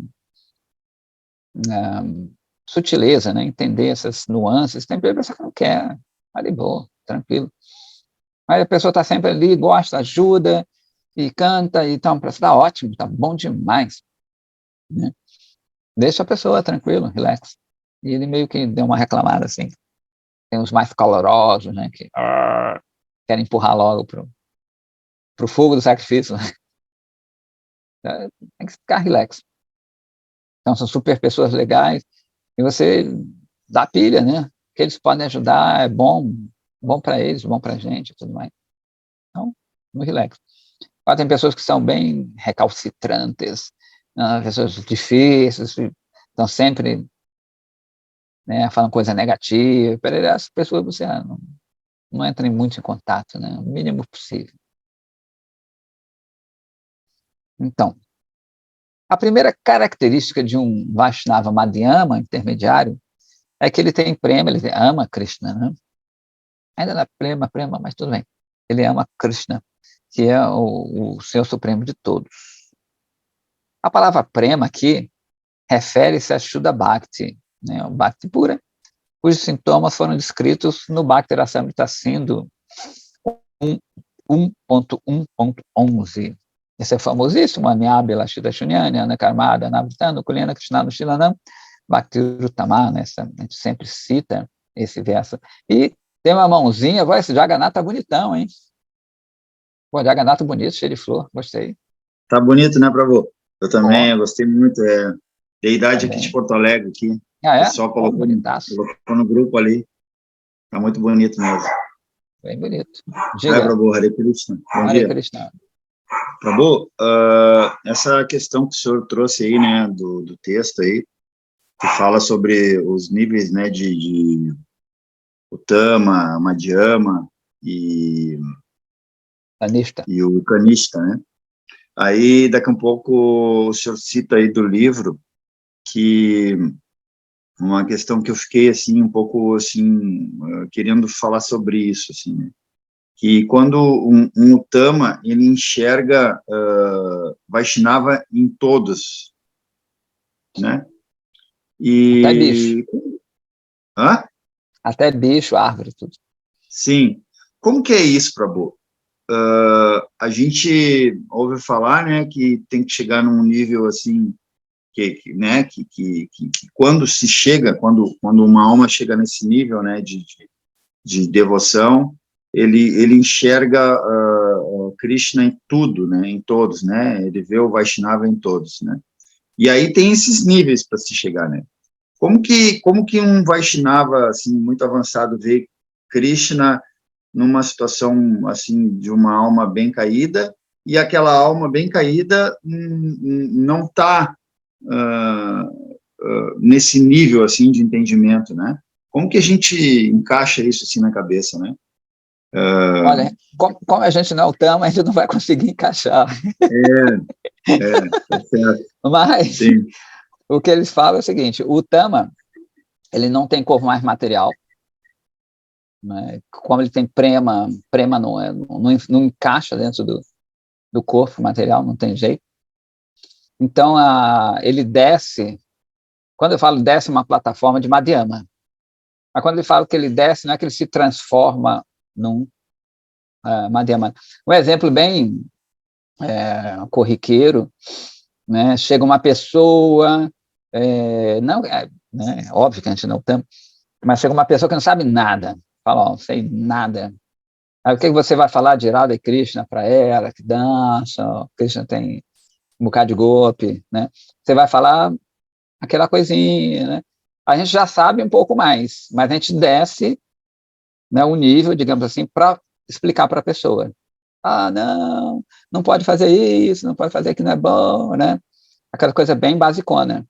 sutileza, né? Entender essas nuances. Tem pessoa que não quer, tá de boa, tranquilo. Mas a pessoa está sempre ali, gosta, ajuda, e canta, e então, está ótimo, está bom demais. Né? Deixa a pessoa tranquila, relax. E ele meio que deu uma reclamada, assim. Tem os mais calorosos, né, que querem empurrar logo pro fogo do sacrifício. Tem que ficar relax. Então, são super pessoas legais, e você dá pilha, né? Que eles podem ajudar, é bom para eles, bom para a gente e tudo mais. Então, muito relax. Agora, tem pessoas que são bem recalcitrantes, pessoas difíceis, estão sempre, né, falando coisa negativa. As pessoas você não entrem muito em contato, né? O mínimo possível. Então, a primeira característica de um Vaishnava Madhyama, intermediário, é que ele tem prema, ele ama Krishna, né? Ainda não é prema, mas tudo bem. Ele ama Krishna, que é o Senhor Supremo de todos. A palavra prema aqui refere-se a Shuddha Bhakti, né? O Bhakti pura, cujos sintomas foram descritos no Bhakti Rasamrita Sindhu 1.1.11. Esse é famosíssimo, Anyabhila Shita Shunyani, Anakarmada, Navritano, Kulena Krishnanu Shilanam, Bhakti Rutama, né? A gente sempre cita esse verso. E tem uma mãozinha, esse Jagannatha tá bonitão, hein? Pô, Jagannatha bonito, cheio de flor, gostei. Tá bonito, né, Prabhu? Eu também, eu gostei muito. Deidade aqui de Porto Alegre, aqui. Ah, é? O pessoal colocou no grupo ali. Tá muito bonito mesmo. Bem bonito. Diga. Prabhu, Hare Krishna. Bom dia. Krishna. Prabhu, essa questão que o senhor trouxe aí, né, do texto aí, que fala sobre os níveis, né, de Uttama, Madhyama e o Kanishta, né? Aí, daqui a um pouco, o senhor cita aí do livro que uma questão que eu fiquei, assim, um pouco, assim, querendo falar sobre isso, assim, né? Que quando um Uttama, ele enxerga Vaishnava em todos, né? E... Até bicho. Hã? Até bicho, árvore, tudo. Sim. Como que é isso, Prabhu? A gente ouve falar, né, que tem que chegar num nível assim, né, que quando se chega, quando uma alma chega nesse nível, né, de devoção, ele enxerga Krishna em tudo, né, em todos, né, ele vê o Vaishnava em todos, né. E aí tem esses níveis para se chegar, né. Como que um Vaishnava assim muito avançado vê Krishna numa situação, assim, de uma alma bem caída, e aquela alma bem caída não está nesse nível, assim, de entendimento, né? Como que a gente encaixa isso, assim, na cabeça, né? Olha, como a gente não tama, a gente não vai conseguir encaixar. Tá certo. Mas, sim, o que eles falam é o seguinte, o tama, ele não tem corpo mais material, né? Como ele tem prema não encaixa dentro do corpo material, não tem jeito. Então, ele desce, quando eu falo desce, uma plataforma de Madhyama, mas quando ele fala que ele desce, não é que ele se transforma num Madhyama. Um exemplo bem corriqueiro, né? Chega uma pessoa, não, né? Óbvio que a gente não tem, mas chega uma pessoa que não sabe nada, fala, não sei nada. Aí o que você vai falar de Radha e Krishna para ela, que dança, Krishna tem um bocado de golpe, né? Você vai falar aquela coisinha, né? A gente já sabe um pouco mais, mas a gente desce, né, o nível, digamos assim, para explicar para a pessoa. Não pode fazer isso, não pode fazer aquilo, não é bom, né? Aquela coisa bem basicona.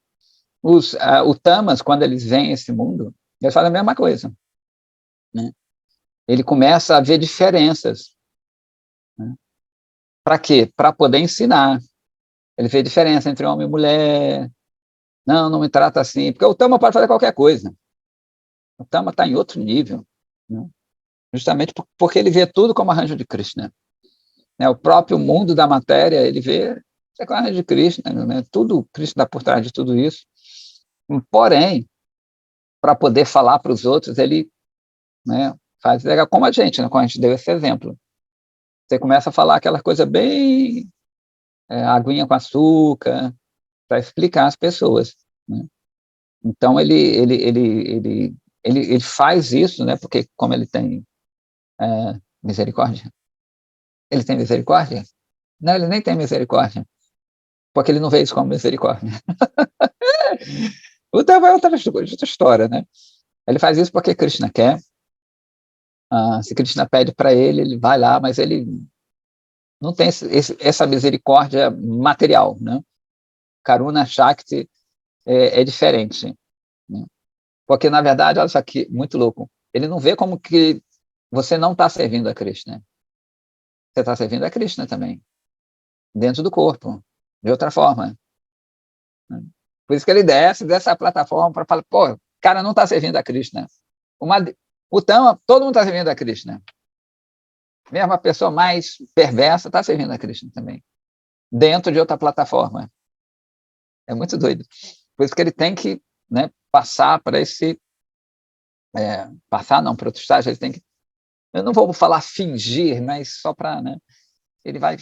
Os tamas, quando eles veem esse mundo, eles fazem a mesma coisa, né? Ele começa a ver diferenças, né? Para quê? Para poder ensinar. Ele vê diferença entre homem e mulher. Não me trata assim, porque o tama pode fazer qualquer coisa. O tama está em outro nível, né? Justamente porque ele vê tudo como arranjo de Krishna, né? O próprio mundo da matéria, ele vê como arranjo de Krishna, né? Tudo, Krishna está por trás de tudo isso. Porém, para poder falar para os outros, ele, né, faz legal como a gente, né, como a gente deu esse exemplo. Você começa a falar aquela coisa bem aguinha com açúcar, para explicar às pessoas, né? Então, ele faz isso, né, porque como ele tem misericórdia, ele tem misericórdia? Não, ele nem tem misericórdia, porque ele não vê isso como misericórdia. Então, é outra história, né? Ele faz isso porque Krishna quer. Se Krishna pede para ele, ele vai lá, mas ele não tem essa misericórdia material, né? Karuna Shakti é diferente, né? Porque, na verdade, olha isso aqui, muito louco, ele não vê como que você não está servindo a Krishna. Você está servindo a Krishna também, dentro do corpo, de outra forma, né? Por isso que ele desce dessa plataforma para falar, pô, o cara não está servindo a Krishna. O Tama, todo mundo está servindo a Krishna. Mesmo a pessoa mais perversa está servindo a Krishna também, dentro de outra plataforma. É muito doido. Por isso que ele tem que, né, passar para esse... passar não, para outro estágio, ele tem que... Eu não vou falar fingir, mas só para... Né, ele vai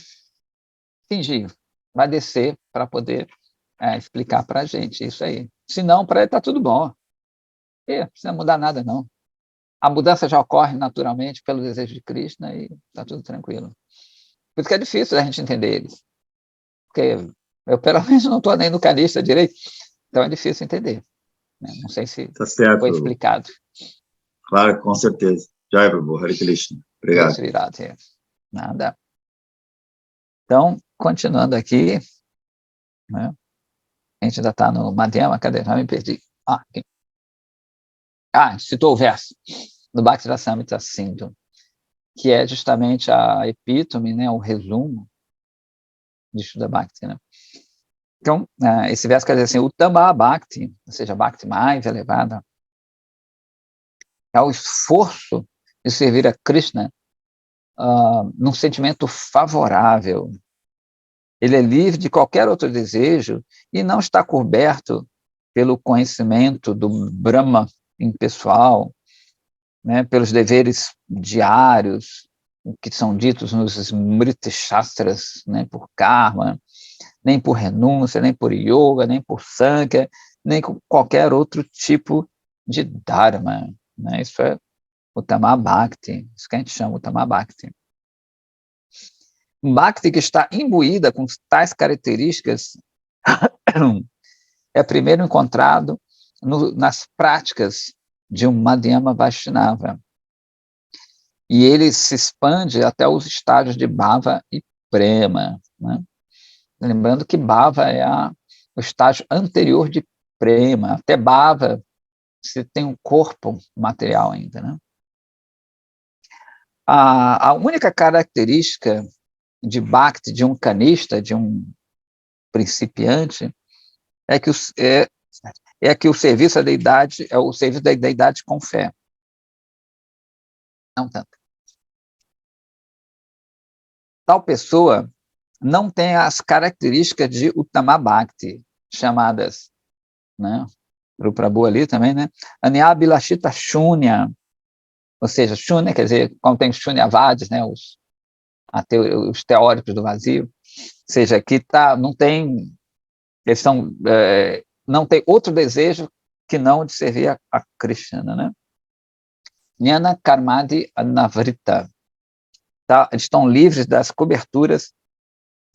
fingir, vai descer para poder explicar para a gente isso aí. Senão, para ele está tudo bom. Não precisa mudar nada, não. A mudança já ocorre naturalmente pelo desejo de Krishna e está tudo tranquilo. Por isso que é difícil a gente entender eles. Porque eu, pelo menos, não estou nem no canista direito, então é difícil entender, né? Não sei se Tá certo, foi explicado. Claro, com certeza. Jai Prabhu, Hare Krishna. Obrigado. Nada. Então, continuando aqui, né? A gente ainda está no Madhyama, cadê? Já me perdi. Aqui. Citou o verso do Bhakti Rasamrita Sindhu, que é justamente a epítome, né, o resumo de Shuddha Bhakti, né? Então, esse verso quer dizer assim, o Tama Bhakti, ou seja, a Bhakti mais elevada, é o esforço de servir a Krishna num sentimento favorável. Ele é livre de qualquer outro desejo e não está coberto pelo conhecimento do Brahma impessoal, né, pelos deveres diários que são ditos nos Smriti Shastras, né, por karma, nem por renúncia, nem por yoga, nem por sankhya, nem com qualquer outro tipo de dharma, né? Isso é o Tama Bhakti, isso que a gente chama o Tama Bhakti. Bhakti que está imbuída com tais características é primeiro encontrado nas práticas de um Madhyama Vaishnava. E ele se expande até os estágios de Bhava e Prema, né? Lembrando que Bhava é o estágio anterior de Prema. Até Bhava você tem um corpo material ainda, né? A única característica de Bhakti, de um kanista, de um principiante, é que o serviço à deidade é o serviço da deidade com fé. Não tanto. Tal pessoa não tem as características de Uttama Bhakti, chamadas, né, para o Prabhu ali também, né, Anyabilashita Shunya, ou seja, Shunya quer dizer, como tem Shunyavadis, né, os teóricos do vazio, ou seja, que não tem, eles são, não tem outro desejo que não de servir a Krishna, né? Jnana Karmadi Anavrita. Tá? Eles estão livres das coberturas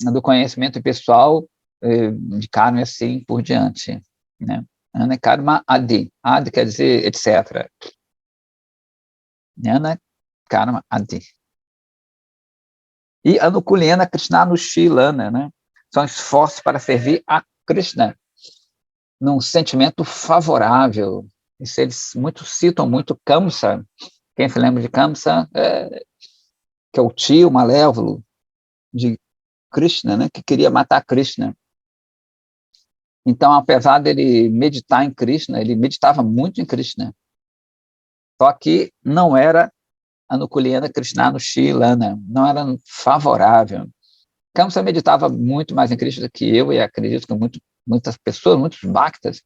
do conhecimento pessoal, de karma e assim por diante, né? Jnana Karma Adi. Adi quer dizer etc. Jnana Karma Adi. E Anukulena Krishna Anushilana, né? São esforços para servir a Krishna num sentimento favorável. Isso eles citam muito Kamsa. Quem se lembra de Kamsa? Que é o tio malévolo de Krishna, né? Que queria matar Krishna. Então, apesar dele meditar em Krishna, ele meditava muito em Krishna. Só que não era Anukulena Krishna Anushilana, não era favorável. Kamsa meditava muito mais em Krishna do que eu, e acredito que muitas pessoas, muitos bhaktas,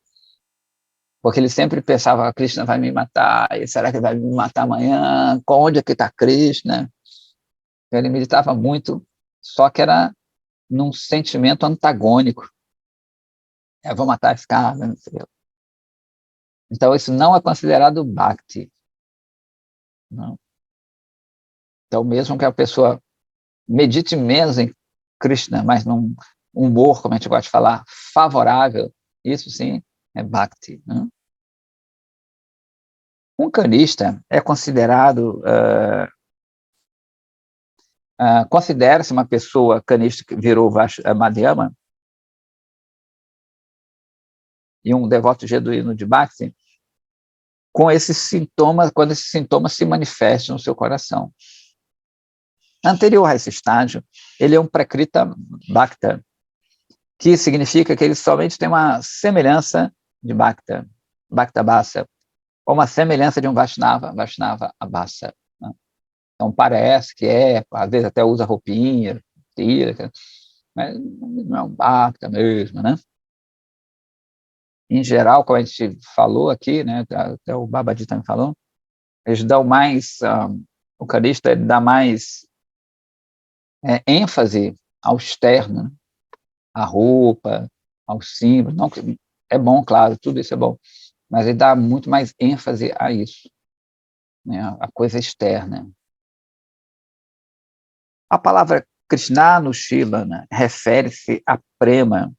porque ele sempre pensava, Krishna vai me matar, e será que vai me matar amanhã? Onde é que está Krishna? Então, ele meditava muito, só que era num sentimento antagônico. Vou matar esse cara, não sei. Então, isso não é considerado Bhakti. Não. Então, mesmo que a pessoa medite menos em Krishna, mas num humor, como a gente gosta de falar, favorável, isso sim é Bhakti. Né? Um canista é considerado, considera-se uma pessoa canista que virou Madhyama, e um devoto genuíno de Bhakti, com esses sintomas, quando esses sintomas se manifestam no seu coração. Anterior a esse estágio, ele é um Prakrita Bhakta, que significa que ele somente tem uma semelhança de Bhakta, Bhakta Bhasa, ou uma semelhança de um Vaishnava, Vaishnava Abhasa. Né? Então parece que às vezes até usa roupinha, tira, mas não é um Bhakta mesmo, né? Em geral, como a gente falou aqui, né, até o Babaji também falou, eles dão mais, o canista dá mais ênfase ao externo, né? À roupa, aos símbolos, não, é bom, claro, tudo isso é bom, mas ele dá muito mais ênfase a isso, né, a coisa externa. A palavra Krishna no Shila, né, refere-se a prema,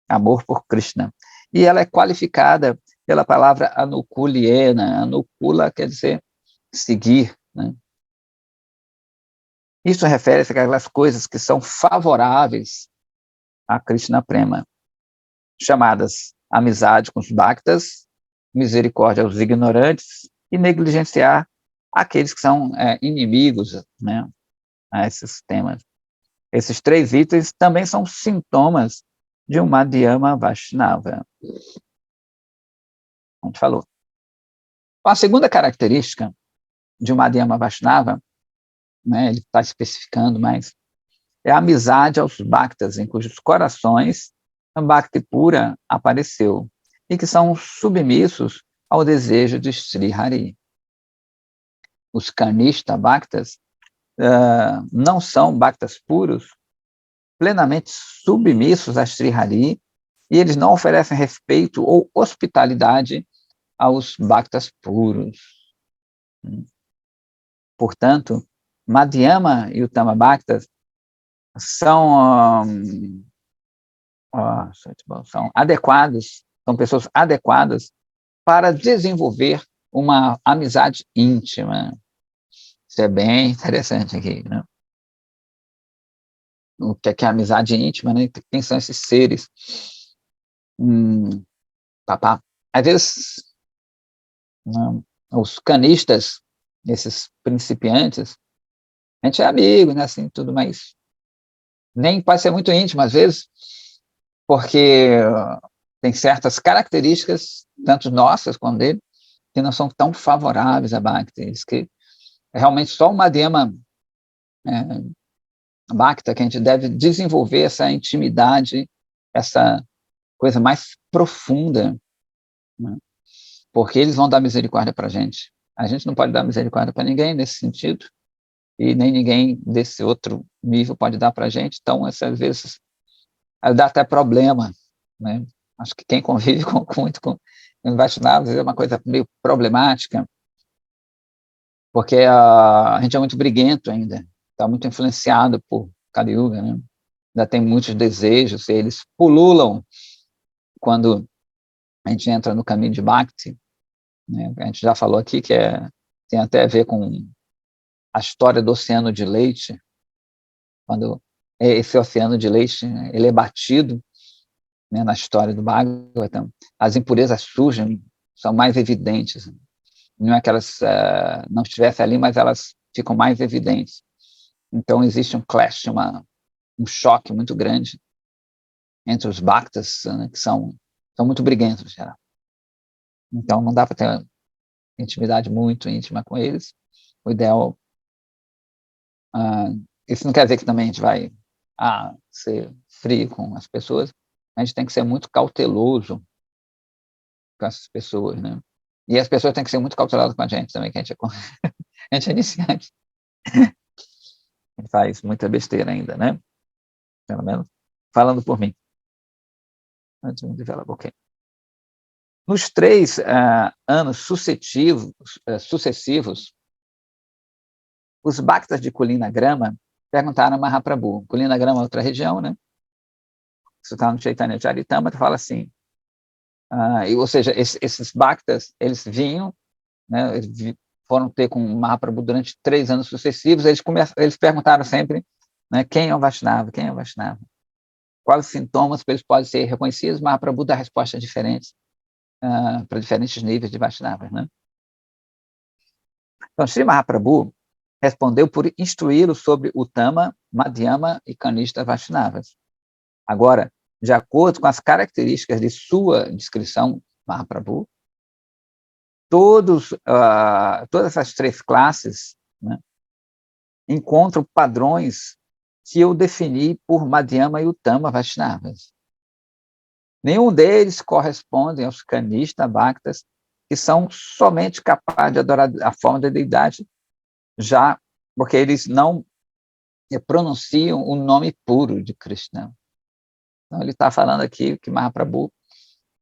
amor por Krishna, e ela é qualificada pela palavra anukuliena. Anukula quer dizer seguir, né? Isso refere-se àquelas coisas que são favoráveis a Krishna Prema, chamadas amizade com os bhaktas, misericórdia aos ignorantes e negligenciar aqueles que são inimigos, né, a esses temas. Esses 3 itens também são sintomas de um Madhyama Vaishnava. A gente falou. A segunda característica de um Madhyama Vaishnava, né, ele está especificando mais, é a amizade aos bhaktas, em cujos corações a Bhakti pura apareceu, e que são submissos ao desejo de Sri Hari. Os Kanishta Bhaktas não são Bhaktas puros, plenamente submissos a Sri Hari, e eles não oferecem respeito ou hospitalidade aos Bhaktas puros. Portanto, Madhyama e Uttama Bhaktas são adequados, são pessoas adequadas para desenvolver uma amizade íntima. Isso é bem interessante aqui, né? O que é a amizade íntima, né? Quem são esses seres? Papá. Às vezes, né, os canistas, esses principiantes, a gente é amigo, né? Assim, tudo, mas nem pode ser muito íntimo, às vezes, porque tem certas características, tanto nossas quanto dele, que não são tão favoráveis a Bhakti, que realmente só o Madhyama Bhakta que a gente deve desenvolver essa intimidade, essa coisa mais profunda, né? Porque eles vão dar misericórdia para a gente não pode dar misericórdia para ninguém nesse sentido, e nem ninguém desse outro nível pode dar para a gente, então, às vezes, dá até problema, né? Acho que quem convive muito com Vaishnavas é uma coisa meio problemática, porque a gente é muito briguento ainda, está muito influenciado por Kali Yuga, né? Ainda tem muitos desejos, e eles pululam quando a gente entra no caminho de Bhakti, né? A gente já falou aqui que tem até a ver com a história do oceano de leite, quando esse oceano de leite, né, ele é batido, né, na história do Bhagavatam, as impurezas surgem, são mais evidentes, não é que elas não estivessem ali, mas elas ficam mais evidentes. Então existe um clash, um choque muito grande entre os bhaktas, né, que são muito briguentos, em geral. Então não dá para ter intimidade muito íntima com eles. O ideal, isso não quer dizer que também a gente vai ser frio com as pessoas, a gente tem que ser muito cauteloso com essas pessoas, né? E as pessoas têm que ser muito cautelosas com a gente também, que a gente a gente é iniciante. A gente faz muita besteira ainda, né? Pelo menos falando por mim. Antes de develop, ok. Nos 3 anos sucessivos, os Bhaktas de Kulinagrama perguntaram a Mahaprabhu. Kulinagrama é outra região, né? Isso está no Chaitanya Charitamrita, fala assim, ou seja, esses Bhaktas, eles vinham, né, eles foram ter com o Mahaprabhu durante 3 anos sucessivos, eles perguntaram sempre, né, quem é o Vaishnava, quem é o Vaishnava? Quais os sintomas para eles podem ser reconhecidos? Mahaprabhu dá respostas diferentes para diferentes níveis de Vaishnavas, né? Então, Sri Mahaprabhu respondeu por instruí-lo sobre o Tama, Madhyama e Kanishta Vaishnavas. Agora, de acordo com as características de sua descrição, Mahaprabhu, todas essas 3 classes, né, encontram padrões que eu defini por Madhyama e Uttama Vaishnavas. Nenhum deles corresponde aos Kanishta Bhaktas, que são somente capazes de adorar a forma da deidade, já porque eles não pronunciam o nome puro de Krishna. Então, ele está falando aqui que Mahaprabhu,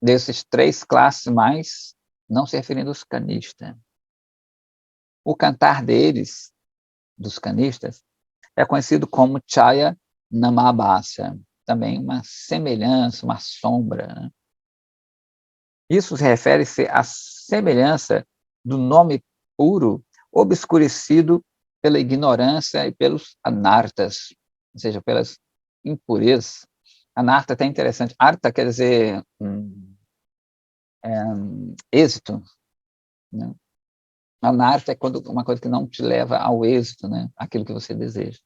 desses 3 classes mais, não se referindo aos Kanishta. O cantar deles, dos Kanistas, é conhecido como Chaya Namabhasa, também uma semelhança, uma sombra, né? Isso refere-se à semelhança do nome puro obscurecido pela ignorância e pelos anartas, ou seja, pelas impurezas. Anarta é até interessante. Arta quer dizer êxito, né? Anarta é uma coisa que não te leva ao êxito, né? Aquilo que você deseja.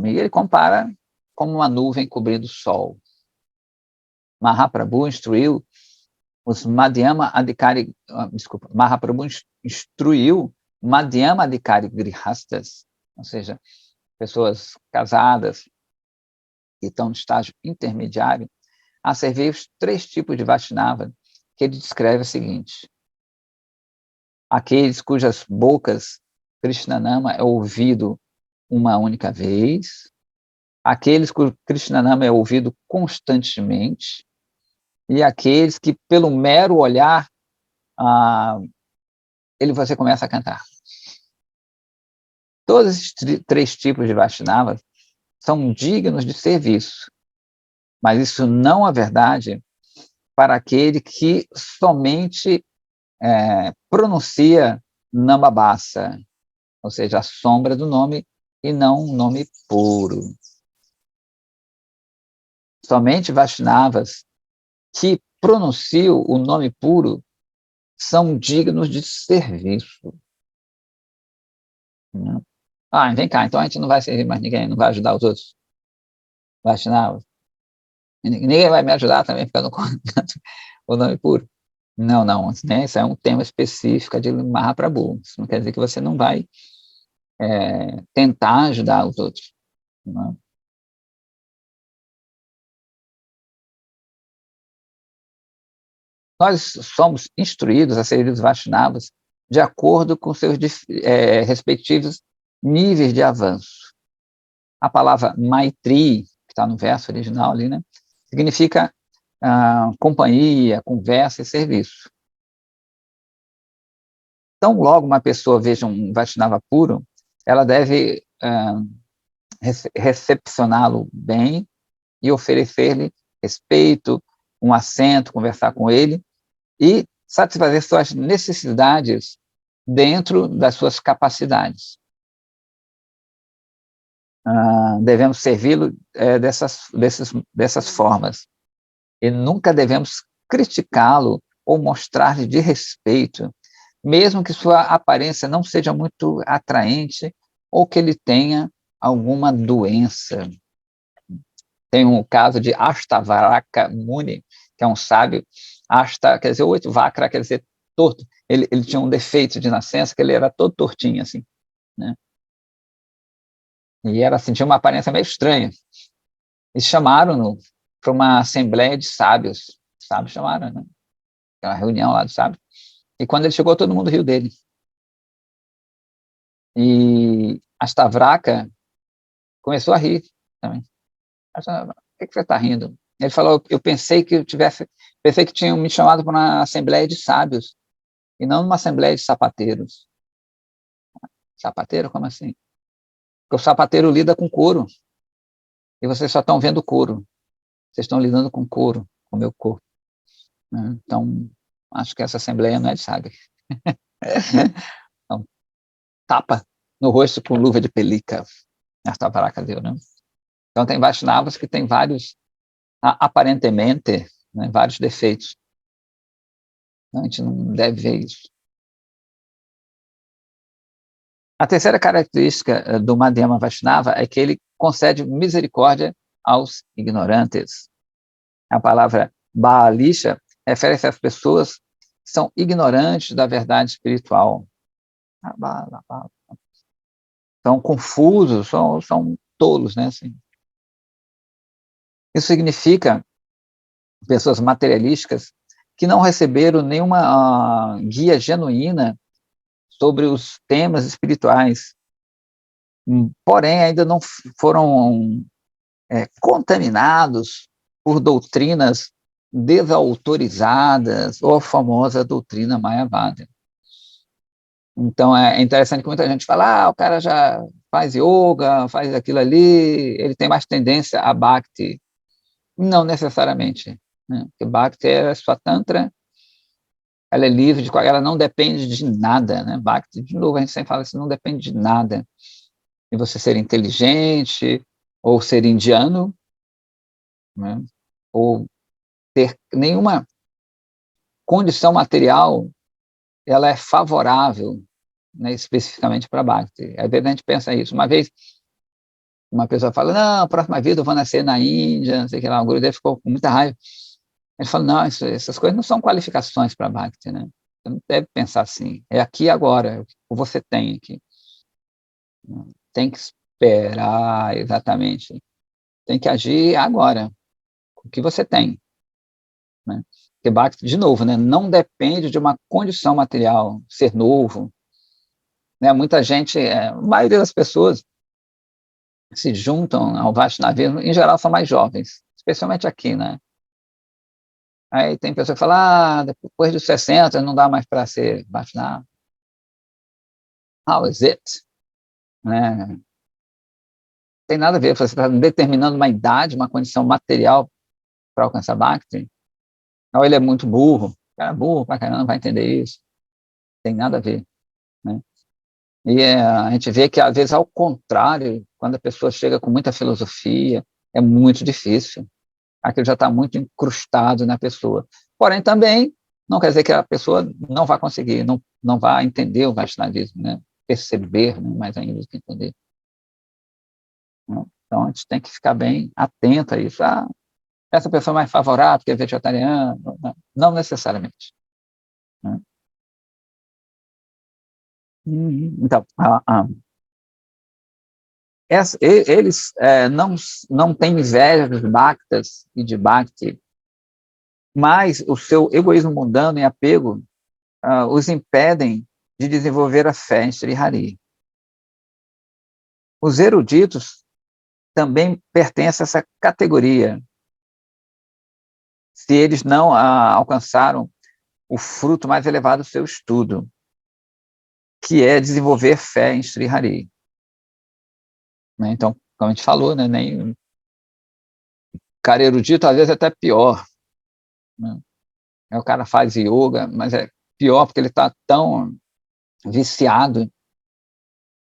E ele compara como uma nuvem cobrindo o sol. Mahaprabhu instruiu os Madhyama Adhikari, Mahaprabhu instruiu Madhyama Adhikari Grihastas, ou seja, pessoas casadas que estão no estágio intermediário, a servir os 3 tipos de Vaishnava, que ele descreve o seguinte: aqueles cujas bocas Krishnanama é ouvido uma única vez, aqueles cujo Krishnanama é ouvido constantemente, e aqueles que, pelo mero olhar, você começa a cantar. Todos esses 3 tipos de Vaishnavas são dignos de serviço, mas isso não é verdade para aquele que somente pronuncia Namabhasa, ou seja, a sombra do nome, e não um nome puro. Somente Vaishnavas que pronunciam o nome puro são dignos de serviço. Vem cá, então a gente não vai servir mais ninguém, não vai ajudar os outros Vaishnavas. Ninguém vai me ajudar também, ficando com o nome puro. Não, né? Isso é um tema específico de Mahaprabhu. Isso não quer dizer que você não vai tentar ajudar os outros. Não. Nós somos instruídos a servir os Vaishnavas de acordo com seus respectivos níveis de avanço. A palavra Maitri, que está no verso original ali, né, significa companhia, conversa e serviço. Então, logo uma pessoa veja um Vaishnava puro, ela deve recepcioná-lo bem e oferecer-lhe respeito, um assento, conversar com ele e satisfazer suas necessidades dentro das suas capacidades. Devemos servi-lo dessas formas e nunca devemos criticá-lo ou mostrar-lhe desrespeito, mesmo que sua aparência não seja muito atraente ou que ele tenha alguma doença. Tem um caso de Ashtavaraka Muni, que é um sábio. Ashta quer dizer 8, Vakra quer dizer torto. Ele tinha um defeito de nascença, que ele era todo tortinho, assim, né? E tinha uma aparência meio estranha. Eles chamaram-no para uma assembleia de sábios. Sábios chamaram, né? Uma reunião lá dos sábios. E quando ele chegou, todo mundo riu dele. E Ashtavraka começou a rir também. O que você está rindo? Ele falou, pensei que tinham me chamado para uma assembleia de sábios, e não numa assembleia de sapateiros. Sapateiro? Como assim? Porque o sapateiro lida com couro, e vocês só estão vendo couro. Vocês estão lidando com couro, com o meu corpo. Né? Então, acho que essa assembleia não é de sábio. Então, tapa no rosto com luva de pelica. Esta paraca deu, né? Então, tem Vaishnavas que tem vários, aparentemente, né, vários defeitos. A gente não deve ver isso. A terceira característica do Madhyama Vaishnava é que ele concede misericórdia aos ignorantes. A palavra Baalisha refere-se às pessoas que são ignorantes da verdade espiritual. São confusos, são tolos, né? Assim. Isso significa pessoas materialísticas que não receberam nenhuma guia genuína sobre os temas espirituais, porém ainda não foram contaminados por doutrinas desautorizadas ou a famosa doutrina Mayavada. Então, é interessante que muita gente fala, o cara já faz yoga, faz aquilo ali, ele tem mais tendência a Bhakti. Não necessariamente, né? Porque Bhakti é sua tantra, ela é livre, ela não depende de nada, né? Bhakti, de novo, a gente sempre fala isso, não depende de nada. De você ser inteligente, ou ser indiano, né? Ou ter nenhuma condição material, ela é favorável, né, especificamente para Bhakti. Às vezes a gente pensa isso. Uma vez, uma pessoa fala, não, próxima vida eu vou nascer na Índia, não sei o que lá, o Gurudev ficou com muita raiva. Ele falou, não, essas coisas não são qualificações para Bhakti, né? Você não deve pensar assim, é aqui e agora, o que você tem aqui. Tem que esperar, exatamente. Tem que agir agora, o que você tem. Né? Porque Bhakti, de novo, né, não depende de uma condição material, ser novo. Né? Muita gente, a maioria das pessoas se juntam ao Vaishnavismo, em geral são mais jovens, especialmente aqui, né? Aí tem pessoa que fala, depois dos 60 não dá mais para ser Vaishnava. How is it? Né? Tem nada a ver, você está determinando uma idade, uma condição material para alcançar Bhakti. Ou ele é muito burro, o cara é burro pra caramba, não vai entender isso. Tem nada a ver. Né? E a gente vê que, às vezes, ao contrário, quando a pessoa chega com muita filosofia, é muito difícil. Aquilo já está muito incrustado na pessoa. Porém, também, não quer dizer que a pessoa não vai conseguir, não vai entender o Vaishnavismo, né? Perceber, né? Mais ainda do que entender. Né? Então, a gente tem que ficar bem atento a isso. Essa pessoa é mais favorável, porque é vegetariana, não necessariamente. Né? Então, eles não têm inveja dos Bhaktas e de Bhakti, mas o seu egoísmo mundano e apego os impedem de desenvolver a fé em Sri Hari. Os eruditos também pertencem a essa categoria, se eles não alcançaram o fruto mais elevado do seu estudo, que é desenvolver fé em Sri Hari. Né? Então, como a gente falou, né, nem cara erudito, às vezes é até pior. Né? O cara faz yoga, mas é pior porque ele está tão viciado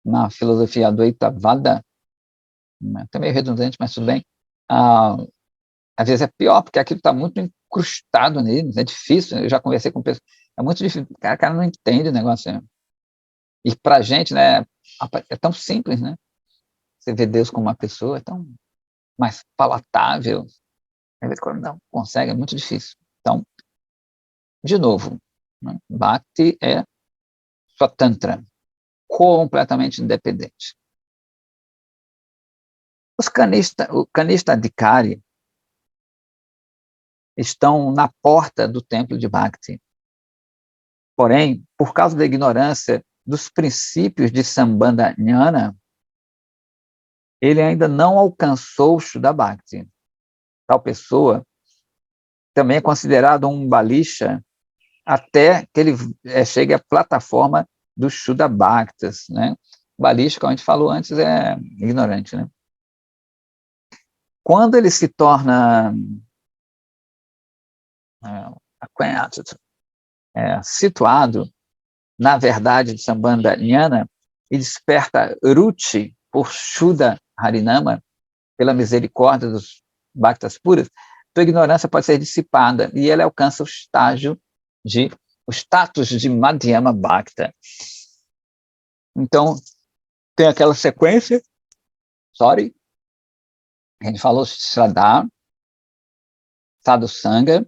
na filosofia Advaita-vada, né? Até meio redundante, mas tudo bem. Às vezes é pior, porque aquilo está muito incrustado nele, é difícil, eu já conversei com pessoas, é muito difícil, o cara não entende o negócio. Né? E para a gente, né, é tão simples, né? Você vê Deus como uma pessoa, é tão mais palatável, às vezes quando não consegue, é muito difícil. Então, de novo, né? Bhakti é Swatantra, completamente independente. O Kanishta Adhikari estão na porta do templo de Bhakti. Porém, por causa da ignorância dos princípios de Sambandha Jnana, ele ainda não alcançou o Shuddha Bhakti. tal pessoa também é considerado um balisha até que ele chegue à plataforma dos Shuddha Bhaktas, né? Balisha, como a gente falou antes, é ignorante, né? Quando ele se torna situado na verdade de Sambandha Jnana e desperta Ruchi por Shuddha Harinama, pela misericórdia dos Bhaktas puras, tua ignorância pode ser dissipada e ele alcança o status de Madhyama Bhakta. Então, tem aquela sequência, a gente falou Shraddha, Sadhu Sangha,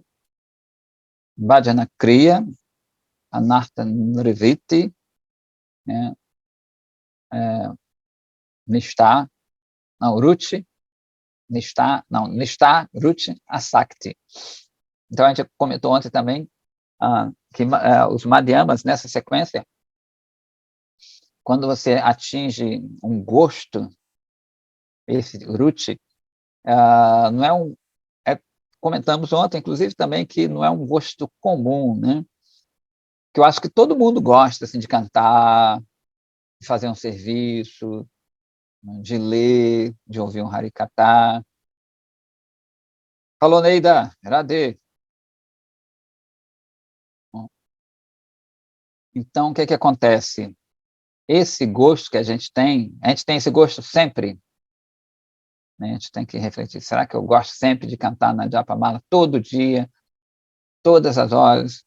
Bhajana Kriya, Anartha Nirviti, né, Nishta, não, Ruchi, Nishta, Ruchi, Asakti. Então, a gente comentou ontem também que os Madhyamas, nessa sequência, quando você atinge um gosto, esse Ruchi, não comentamos ontem, inclusive, também, que não é um gosto comum, né? Que eu acho que todo mundo gosta assim, de cantar, de fazer um serviço, de ler, de ouvir um Harikata. Falou, Neida, Radê. Então, o que acontece? Esse gosto que a gente tem esse gosto sempre, né? A gente tem que refletir, será que eu gosto sempre de cantar na Japamala todo dia, todas as horas?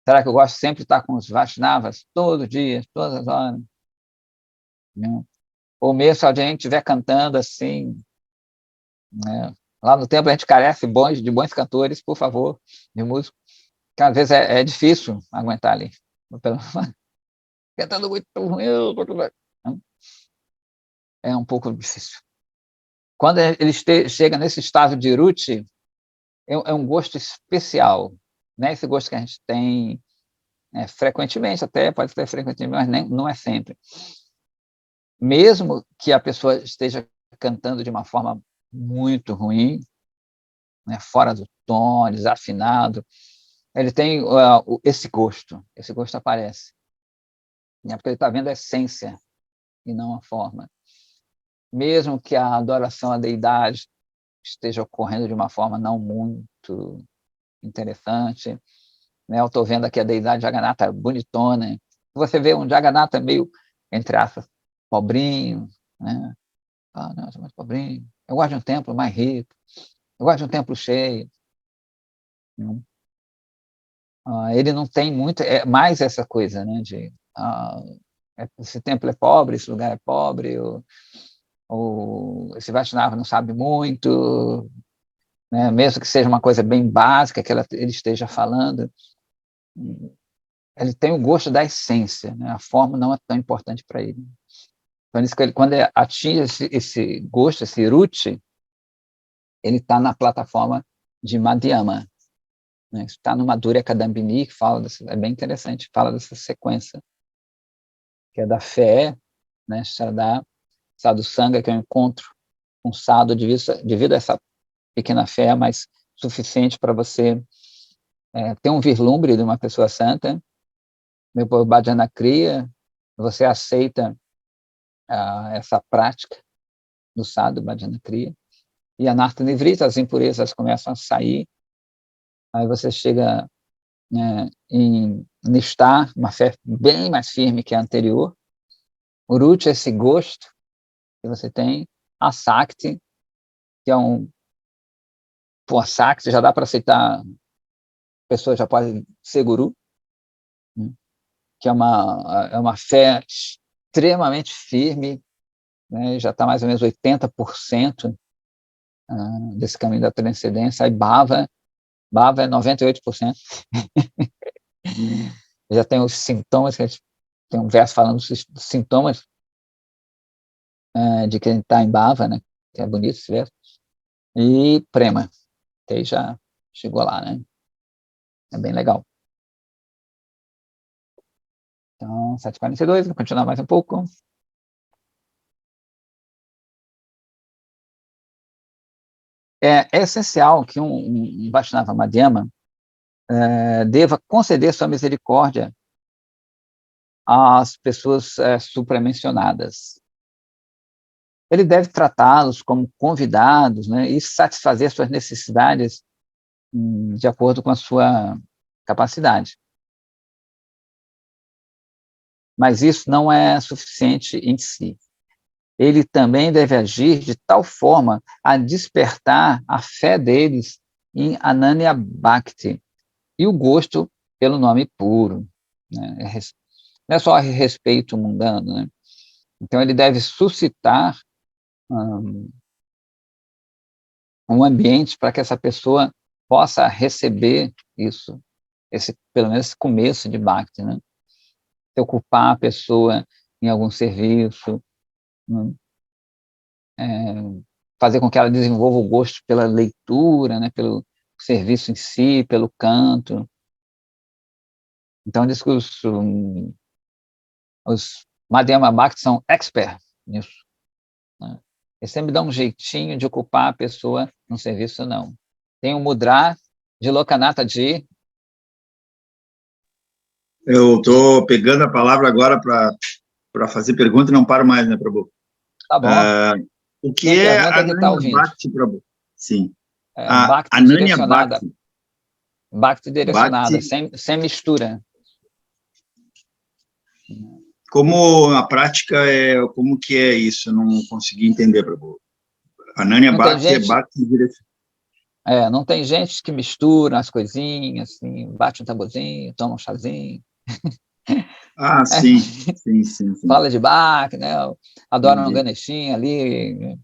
Será que eu gosto sempre de estar com os Vaishnavas todo dia, todas as horas? Não. Ou mesmo se a gente estiver cantando assim, né? Lá no templo a gente carece de bons cantores, por favor, de músicos, que às vezes é difícil aguentar ali. Cantando muito ruim, é um pouco difícil. Quando ele chega nesse estágio de Ruchi, é um gosto especial, né? Esse gosto que a gente tem frequentemente, até pode ter frequentemente, mas não é sempre. Mesmo que a pessoa esteja cantando de uma forma muito ruim, né, fora do tom, desafinado, ele tem esse gosto aparece, né, porque ele está vendo a essência e não a forma. Mesmo que a adoração à deidade esteja ocorrendo de uma forma não muito interessante, né, eu estou vendo aqui a deidade Jagannatha bonitona, você vê um Jagannatha meio, entre aspas, pobrinho, né? Não, eu sou muito pobrinho, eu gosto de um templo mais rico, eu gosto de um templo cheio. Ele não tem muito, mais essa coisa, né, de esse templo é pobre, esse lugar é pobre, ou esse Vaishnava não sabe muito, né, mesmo que seja uma coisa bem básica que ele esteja falando, ele tem o gosto da essência, né, a forma não é tão importante para ele. Por isso que ele, quando ele atinge esse gosto, esse ruchi, ele está na plataforma de Madhyama, né? Está no Madhurya Kadambini, que fala é bem interessante, fala dessa sequência, que é da fé, né? Sadhu Sangha, que é o encontro com sadhu devido a essa pequena fé, mas suficiente para você ter um vislumbre de uma pessoa santa. Depois, Bhajana Kriya, você aceita essa prática do sadhu, Bhajana Kriya, e Anartha Nivrita, as impurezas começam a sair, aí você chega em Nishtha, uma fé bem mais firme que a anterior. Uruti, esse gosto que você tem. A Sakti, que é a Sakti já dá para aceitar, a pessoa já pode ser guru, né? Que é uma fé extremamente firme, né? Já está mais ou menos 80% desse caminho da transcendência. Aí Bhava é 98%. Já tem os sintomas, que tem um verso falando dos sintomas de quem está em Bhava, né? Que é bonito esse verso. E Prema, que aí já chegou lá, né? É bem legal. Então, 7h42, vou continuar mais um pouco. É essencial que um Vaishnava Madhyama deva conceder sua misericórdia às pessoas supramencionadas. Ele deve tratá-los como convidados, né, e satisfazer suas necessidades de acordo com a sua capacidade. Mas isso não é suficiente em si. Ele também deve agir de tal forma a despertar a fé deles em Ananya Bhakti e o gosto pelo nome puro, né? Não é só respeito mundano, né? Então ele deve suscitar um ambiente para que essa pessoa possa receber isso, pelo menos esse começo de Bhakti, né? Se ocupar a pessoa em algum serviço, né? Fazer com que ela desenvolva o gosto pela leitura, né? Pelo serviço em si, pelo canto. Então, diz que os Madhyama Bhakti são expert nisso, né? Eles sempre dão um jeitinho de ocupar a pessoa no serviço, não. Tem o Mudra de Lokanatha Ji. Eu estou pegando a palavra agora para fazer pergunta e não paro mais, né, Prabhu? Tá bom. O que é Ananya Bhakti, Prabhu? Sim. Bhakti Ananya direcionada. Bhakti. Bhakti direcionada, Bhakti. sem mistura. Como a prática como que é isso? Eu não consegui entender, Prabhu. Ananya Bhakti é Bhakti direcionada. Não tem gente que mistura as coisinhas, assim, bate um tamborzinho, toma um chazinho. Sim. Fala de Bach, né? Adoram um Ganeshinha ali,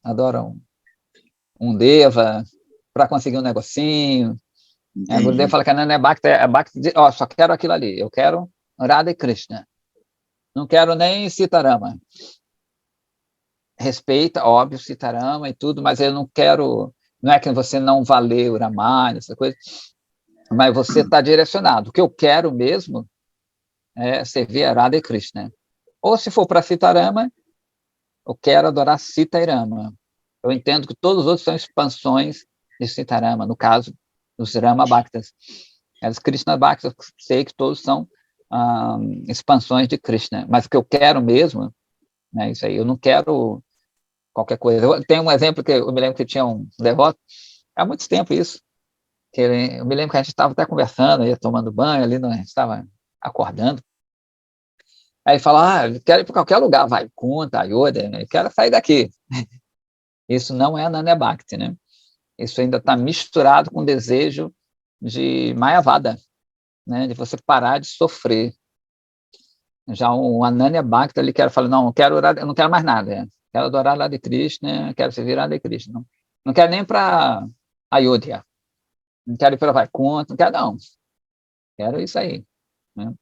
adoram um Deva para conseguir um negocinho. O Gurudev fala que a Ananya Bhakti é Bhakti, só quero aquilo ali, eu quero Radha e Krishna. Não quero nem Sitarama. Respeita, óbvio, Sitarama e tudo, mas eu não quero, não é que você não valeu o Ramayana, essa coisa, mas você está direcionado. O que eu quero mesmo é servir a Radha e Krishna. Ou se for para Sitarama, eu quero adorar Sita e Rama. Eu entendo que todos os outros são expansões de Sitarama, no caso, dos Rama Bhaktas. Os Krishna Bhaktas, eu sei que todos são expansões de Krishna, mas o que eu quero mesmo, né, isso aí, eu não quero qualquer coisa. Eu tenho um exemplo que eu me lembro que tinha um devoto, há muito tempo isso, eu me lembro que a gente estava até conversando, ia tomando banho ali, a gente estava acordando, aí fala, eu quero ir para qualquer lugar, vai, Kunta, Ayodhya, eu quero sair daqui. Isso não é Ananya Bhakti, né? Isso ainda está misturado com o desejo de Mayavada, né? De você parar de sofrer. Já o Ananya Bhakti, ele quer falar, não, eu não quero mais nada, quero adorar Radha Krishna, quero servir Radha Krishna. Não quero nem para Ayodhya, não quero ir para Vaikuntha, não quero, não. Quero isso aí, né?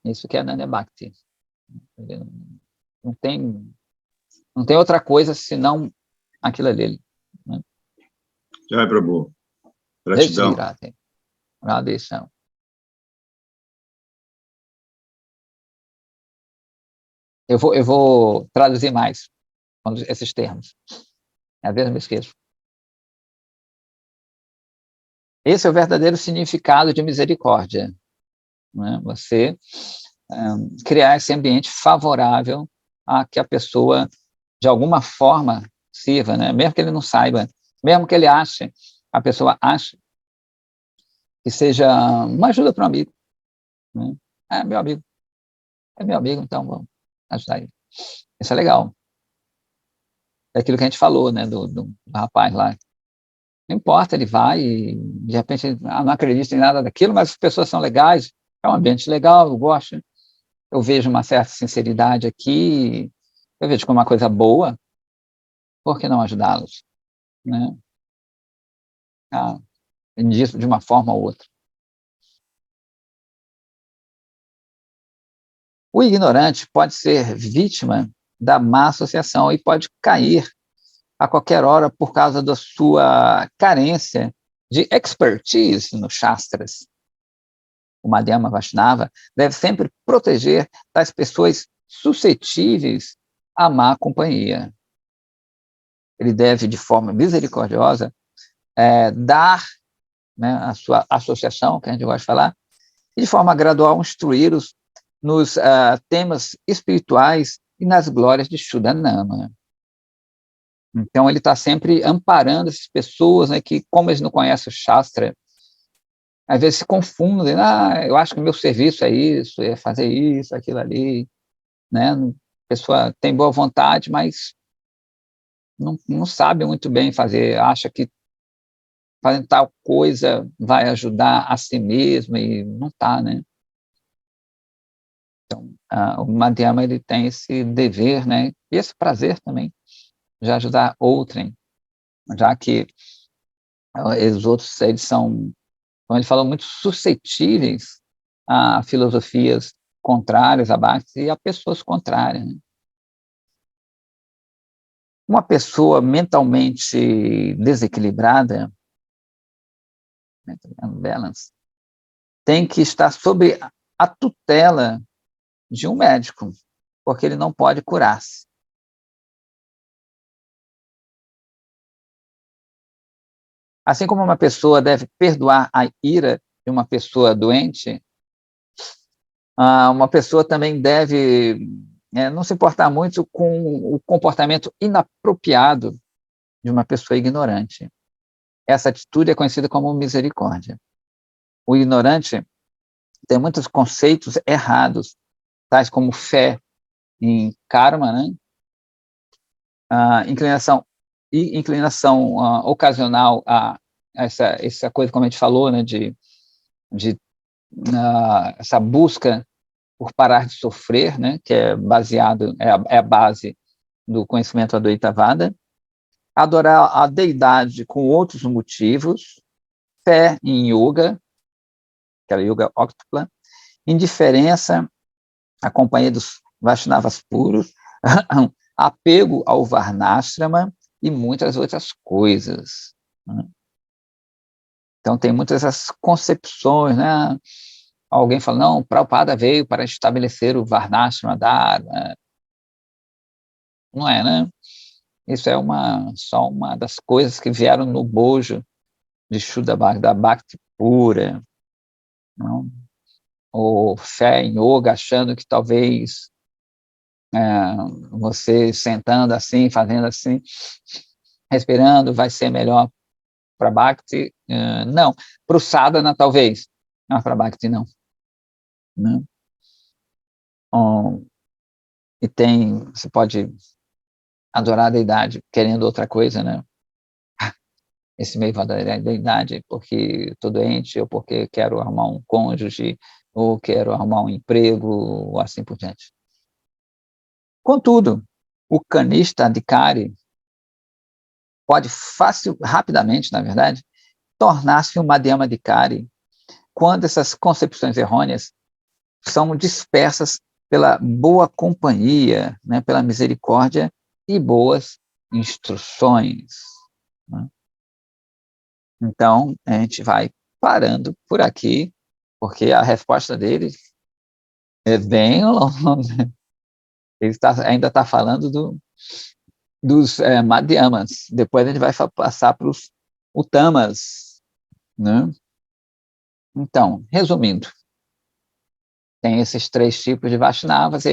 Isso que é Ananya Bhakti. Não tem outra coisa senão aquilo ali, né? Jai Prabhu. Gratidão. Gratidão. Eu vou traduzir mais esses termos. Às vezes eu me esqueço. Esse é o verdadeiro significado de misericórdia, né? Você criar esse ambiente favorável a que a pessoa, de alguma forma, sirva, né? Mesmo que ele não saiba, mesmo que ele ache, a pessoa ache que seja uma ajuda para um amigo, né? É meu amigo, então vamos ajudar ele. Isso é legal. É aquilo que a gente falou, né, do rapaz lá. Não importa, ele vai e, de repente, não acredita em nada daquilo, mas as pessoas são legais, é um ambiente legal, eu gosto, eu vejo uma certa sinceridade aqui, eu vejo como uma coisa boa, por que não ajudá-los, né? Disso de uma forma ou outra. O ignorante pode ser vítima da má associação e pode cair a qualquer hora por causa da sua carência de expertise nos Shastras. O Madhyama Vaishnava deve sempre proteger das pessoas suscetíveis à má companhia. ele deve, de forma misericordiosa, dar, né, a sua associação, que a gente gosta de falar, e de forma gradual instruí-los nos temas espirituais e nas glórias de Shuddhanama. Então, ele está sempre amparando essas pessoas, né, que, como eles não conhecem o Shastra, às vezes se confundem, eu acho que o meu serviço é isso, é fazer isso, aquilo ali, né? A pessoa tem boa vontade, mas não sabe muito bem fazer, acha que fazendo tal coisa vai ajudar a si mesmo e não está, né? Então, o Madhyama, ele tem esse dever, né? E esse prazer também de ajudar outrem, já que os outros, eles são, como ele falou, muito suscetíveis a filosofias contrárias a Bhakti e a pessoas contrárias, né? Uma pessoa mentalmente desequilibrada, balance, tem que estar sob a tutela de um médico, porque ele não pode curar-se. Assim como uma pessoa deve perdoar a ira de uma pessoa doente, uma pessoa também deve não se importar muito com o comportamento inapropriado de uma pessoa ignorante. Essa atitude é conhecida como misericórdia. O ignorante tem muitos conceitos errados, tais como fé em karma, né? Inclinação ocasional a essa coisa, como a gente falou, né, de essa busca por parar de sofrer, né, que é baseado, é a base do conhecimento Advaita. Adorar a deidade com outros motivos, fé em yoga, aquela yoga óctupla, indiferença à companhia dos Vaishnavas puros, apego ao Varnashrama e muitas outras coisas, né? Então, tem muitas essas concepções, né? Alguém fala, não, Prabhupada veio para estabelecer o Varnashrama Dharma. Não é, né? Isso é só uma das coisas que vieram no bojo de Shuddha Bhakti, da Bhakti pura, não? Ou fé em yoga, achando que talvez você sentando assim, fazendo assim, respirando, vai ser melhor para Bhakti. Não, para o Sadhana talvez, mas para Bhakti não. Né? E você pode adorar a deidade querendo outra coisa, né? Esse meio vai adorar a deidade porque estou doente, ou porque quero arrumar um cônjuge, ou quero arrumar um emprego, ou assim por diante. Contudo, o Kanishta Adhikari pode rapidamente, na verdade, tornar-se um Madhyama Adhikari quando essas concepções errôneas são dispersas pela boa companhia, né, pela misericórdia e boas instruções, né? Então, a gente vai parando por aqui, porque a resposta dele é bem longa. Ele ainda está falando dos Madhyamas. Depois a gente vai passar para os Uttamas, né? Então, resumindo, tem esses 3 tipos de Vaishnavas,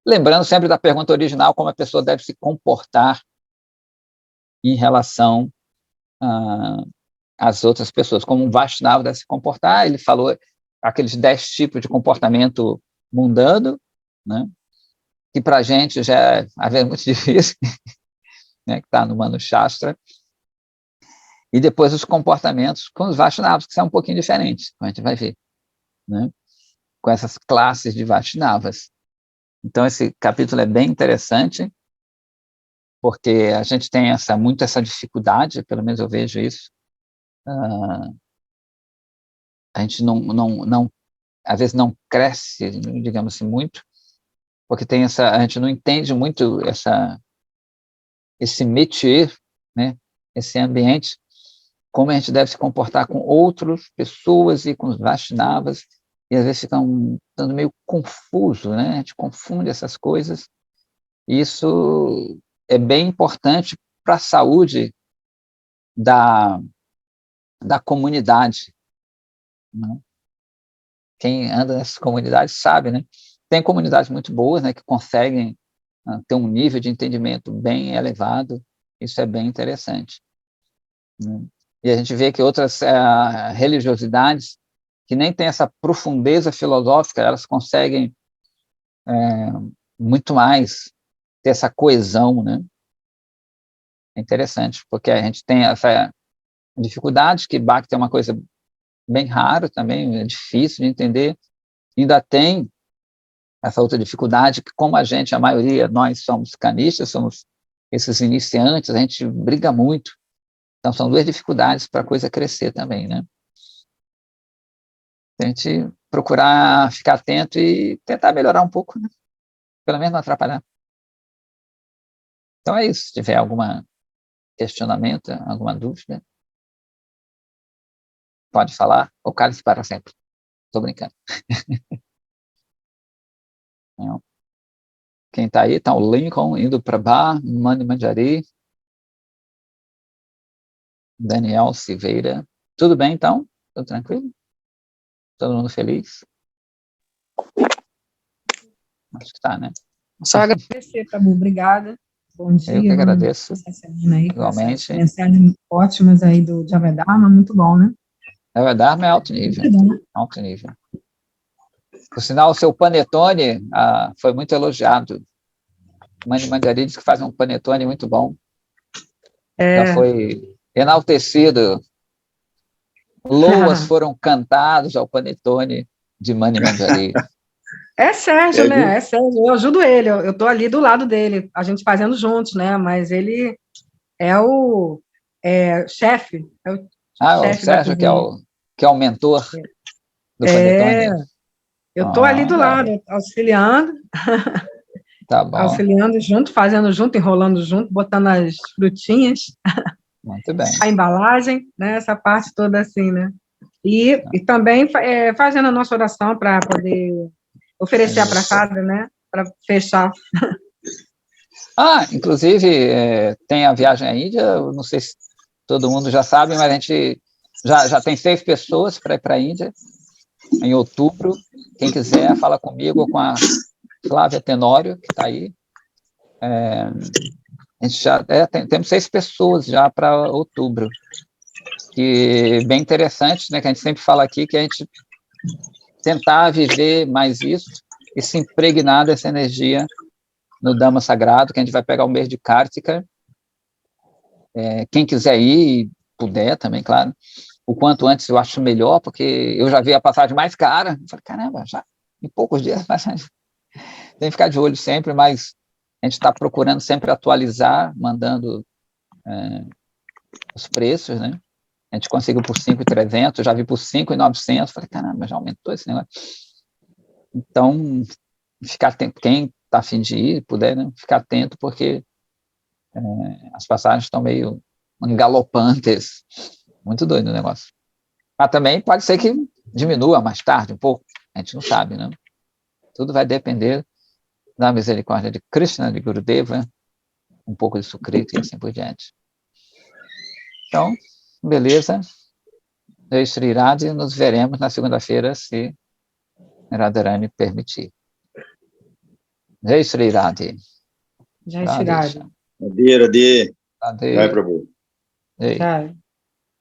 lembrando sempre da pergunta original, como a pessoa deve se comportar em relação às outras pessoas, como um Vaishnava deve se comportar. Ele falou aqueles 10 tipos de comportamento mundano, né, que para a gente já é, às vezes, muito difícil, né, que está no Manu Shastra, e depois os comportamentos com os Vaishnavas, que são um pouquinho diferentes, como a gente vai ver, né, com essas classes de Vaishnavas. Então, esse capítulo é bem interessante, porque a gente tem muito essa dificuldade, pelo menos eu vejo isso, a gente às vezes não cresce, digamos assim, muito, porque a gente não entende muito esse métier, né, esse ambiente, como a gente deve se comportar com outras pessoas e com os Vaishnavas, e às vezes fica estando meio confuso, né? A gente confunde essas coisas, e isso é bem importante para a saúde da comunidade, né? Quem anda nessas comunidades sabe, né? Tem comunidades muito boas, né, que conseguem ter um nível de entendimento bem elevado, isso é bem interessante, né? E a gente vê que outras religiosidades, que nem têm essa profundeza filosófica, elas conseguem muito mais ter essa coesão, né? É interessante, porque a gente tem essa dificuldade, que Bhakti é uma coisa bem rara também, é difícil de entender, ainda tem essa outra dificuldade, que como a gente, a maioria, nós somos canistas, somos esses iniciantes, a gente briga muito, então são duas dificuldades para a coisa crescer também, né? A gente procurar ficar atento e tentar melhorar um pouco, né? Pelo menos não atrapalhar. Então é isso, se tiver algum questionamento, alguma dúvida, pode falar, ou cale-se para sempre. Estou brincando. Quem está aí, está o Lincoln indo para Bar, Mani Manjari, Daniel Silveira. Tudo bem, então? Tudo tranquilo? Todo mundo feliz? Acho que está, né? Só agradecer, Prabhu, obrigada. Bom dia. Eu que agradeço. Aí, igualmente. Mensagens ótimas aí do Javedama, muito bom, né? Javedama é alto nível. Alto nível. Por sinal, o seu panetone foi muito elogiado. Mani Manjari diz que faz um panetone muito bom. Já foi enaltecido. Loas foram cantados ao panetone de Mani Manjari. É Sérgio, né? É Sérgio. Eu ajudo ele, eu estou ali do lado dele, a gente fazendo juntos, né? Mas ele é o chefe. O Sérgio, que é o mentor do panetone. Eu estou ali do lado, auxiliando. Tá bom. Auxiliando junto, fazendo junto, enrolando junto, botando as frutinhas. Muito bem. A embalagem, né? Essa parte toda assim, né? E também fazendo a nossa oração para poder oferecer a prasada, né? Para fechar. Inclusive, tem a viagem à Índia, eu não sei se todo mundo já sabe, mas a gente já tem 6 pessoas para ir para a Índia, em outubro. Quem quiser, fala comigo ou com a Flávia Tenório, que está aí. A gente já temos 6 pessoas já para outubro. E bem interessante, né, que a gente sempre fala aqui, que a gente tentar viver mais isso e se impregnar dessa energia no Dhamma Sagrado, que a gente vai pegar o mês de Kartika. Quem quiser ir, puder também, claro, o quanto antes eu acho melhor, porque eu já vi a passagem mais cara, eu falei, caramba, já em poucos dias, tem que ficar de olho sempre, mas a gente está procurando sempre atualizar, mandando os preços, né? A gente conseguiu por 5.300, já vi por 5.900, falei, caramba, já aumentou esse negócio. Então, ficar atento, quem está a fim de ir, puder, né, ficar atento, porque as passagens estão meio galopantes, muito doido o negócio. Mas também pode ser que diminua mais tarde um pouco, a gente não sabe, né? Tudo vai depender da misericórdia de Krishna, de Gurudeva, um pouco de Sukrita e assim por diante. Então, beleza. Jai Shri Radha, nos veremos na segunda-feira, se Radharani permitir. Jai Shri Radha. Jai Shri Radha. Radhe, Radhe. Radhe. Vai, Prabhu. Jai.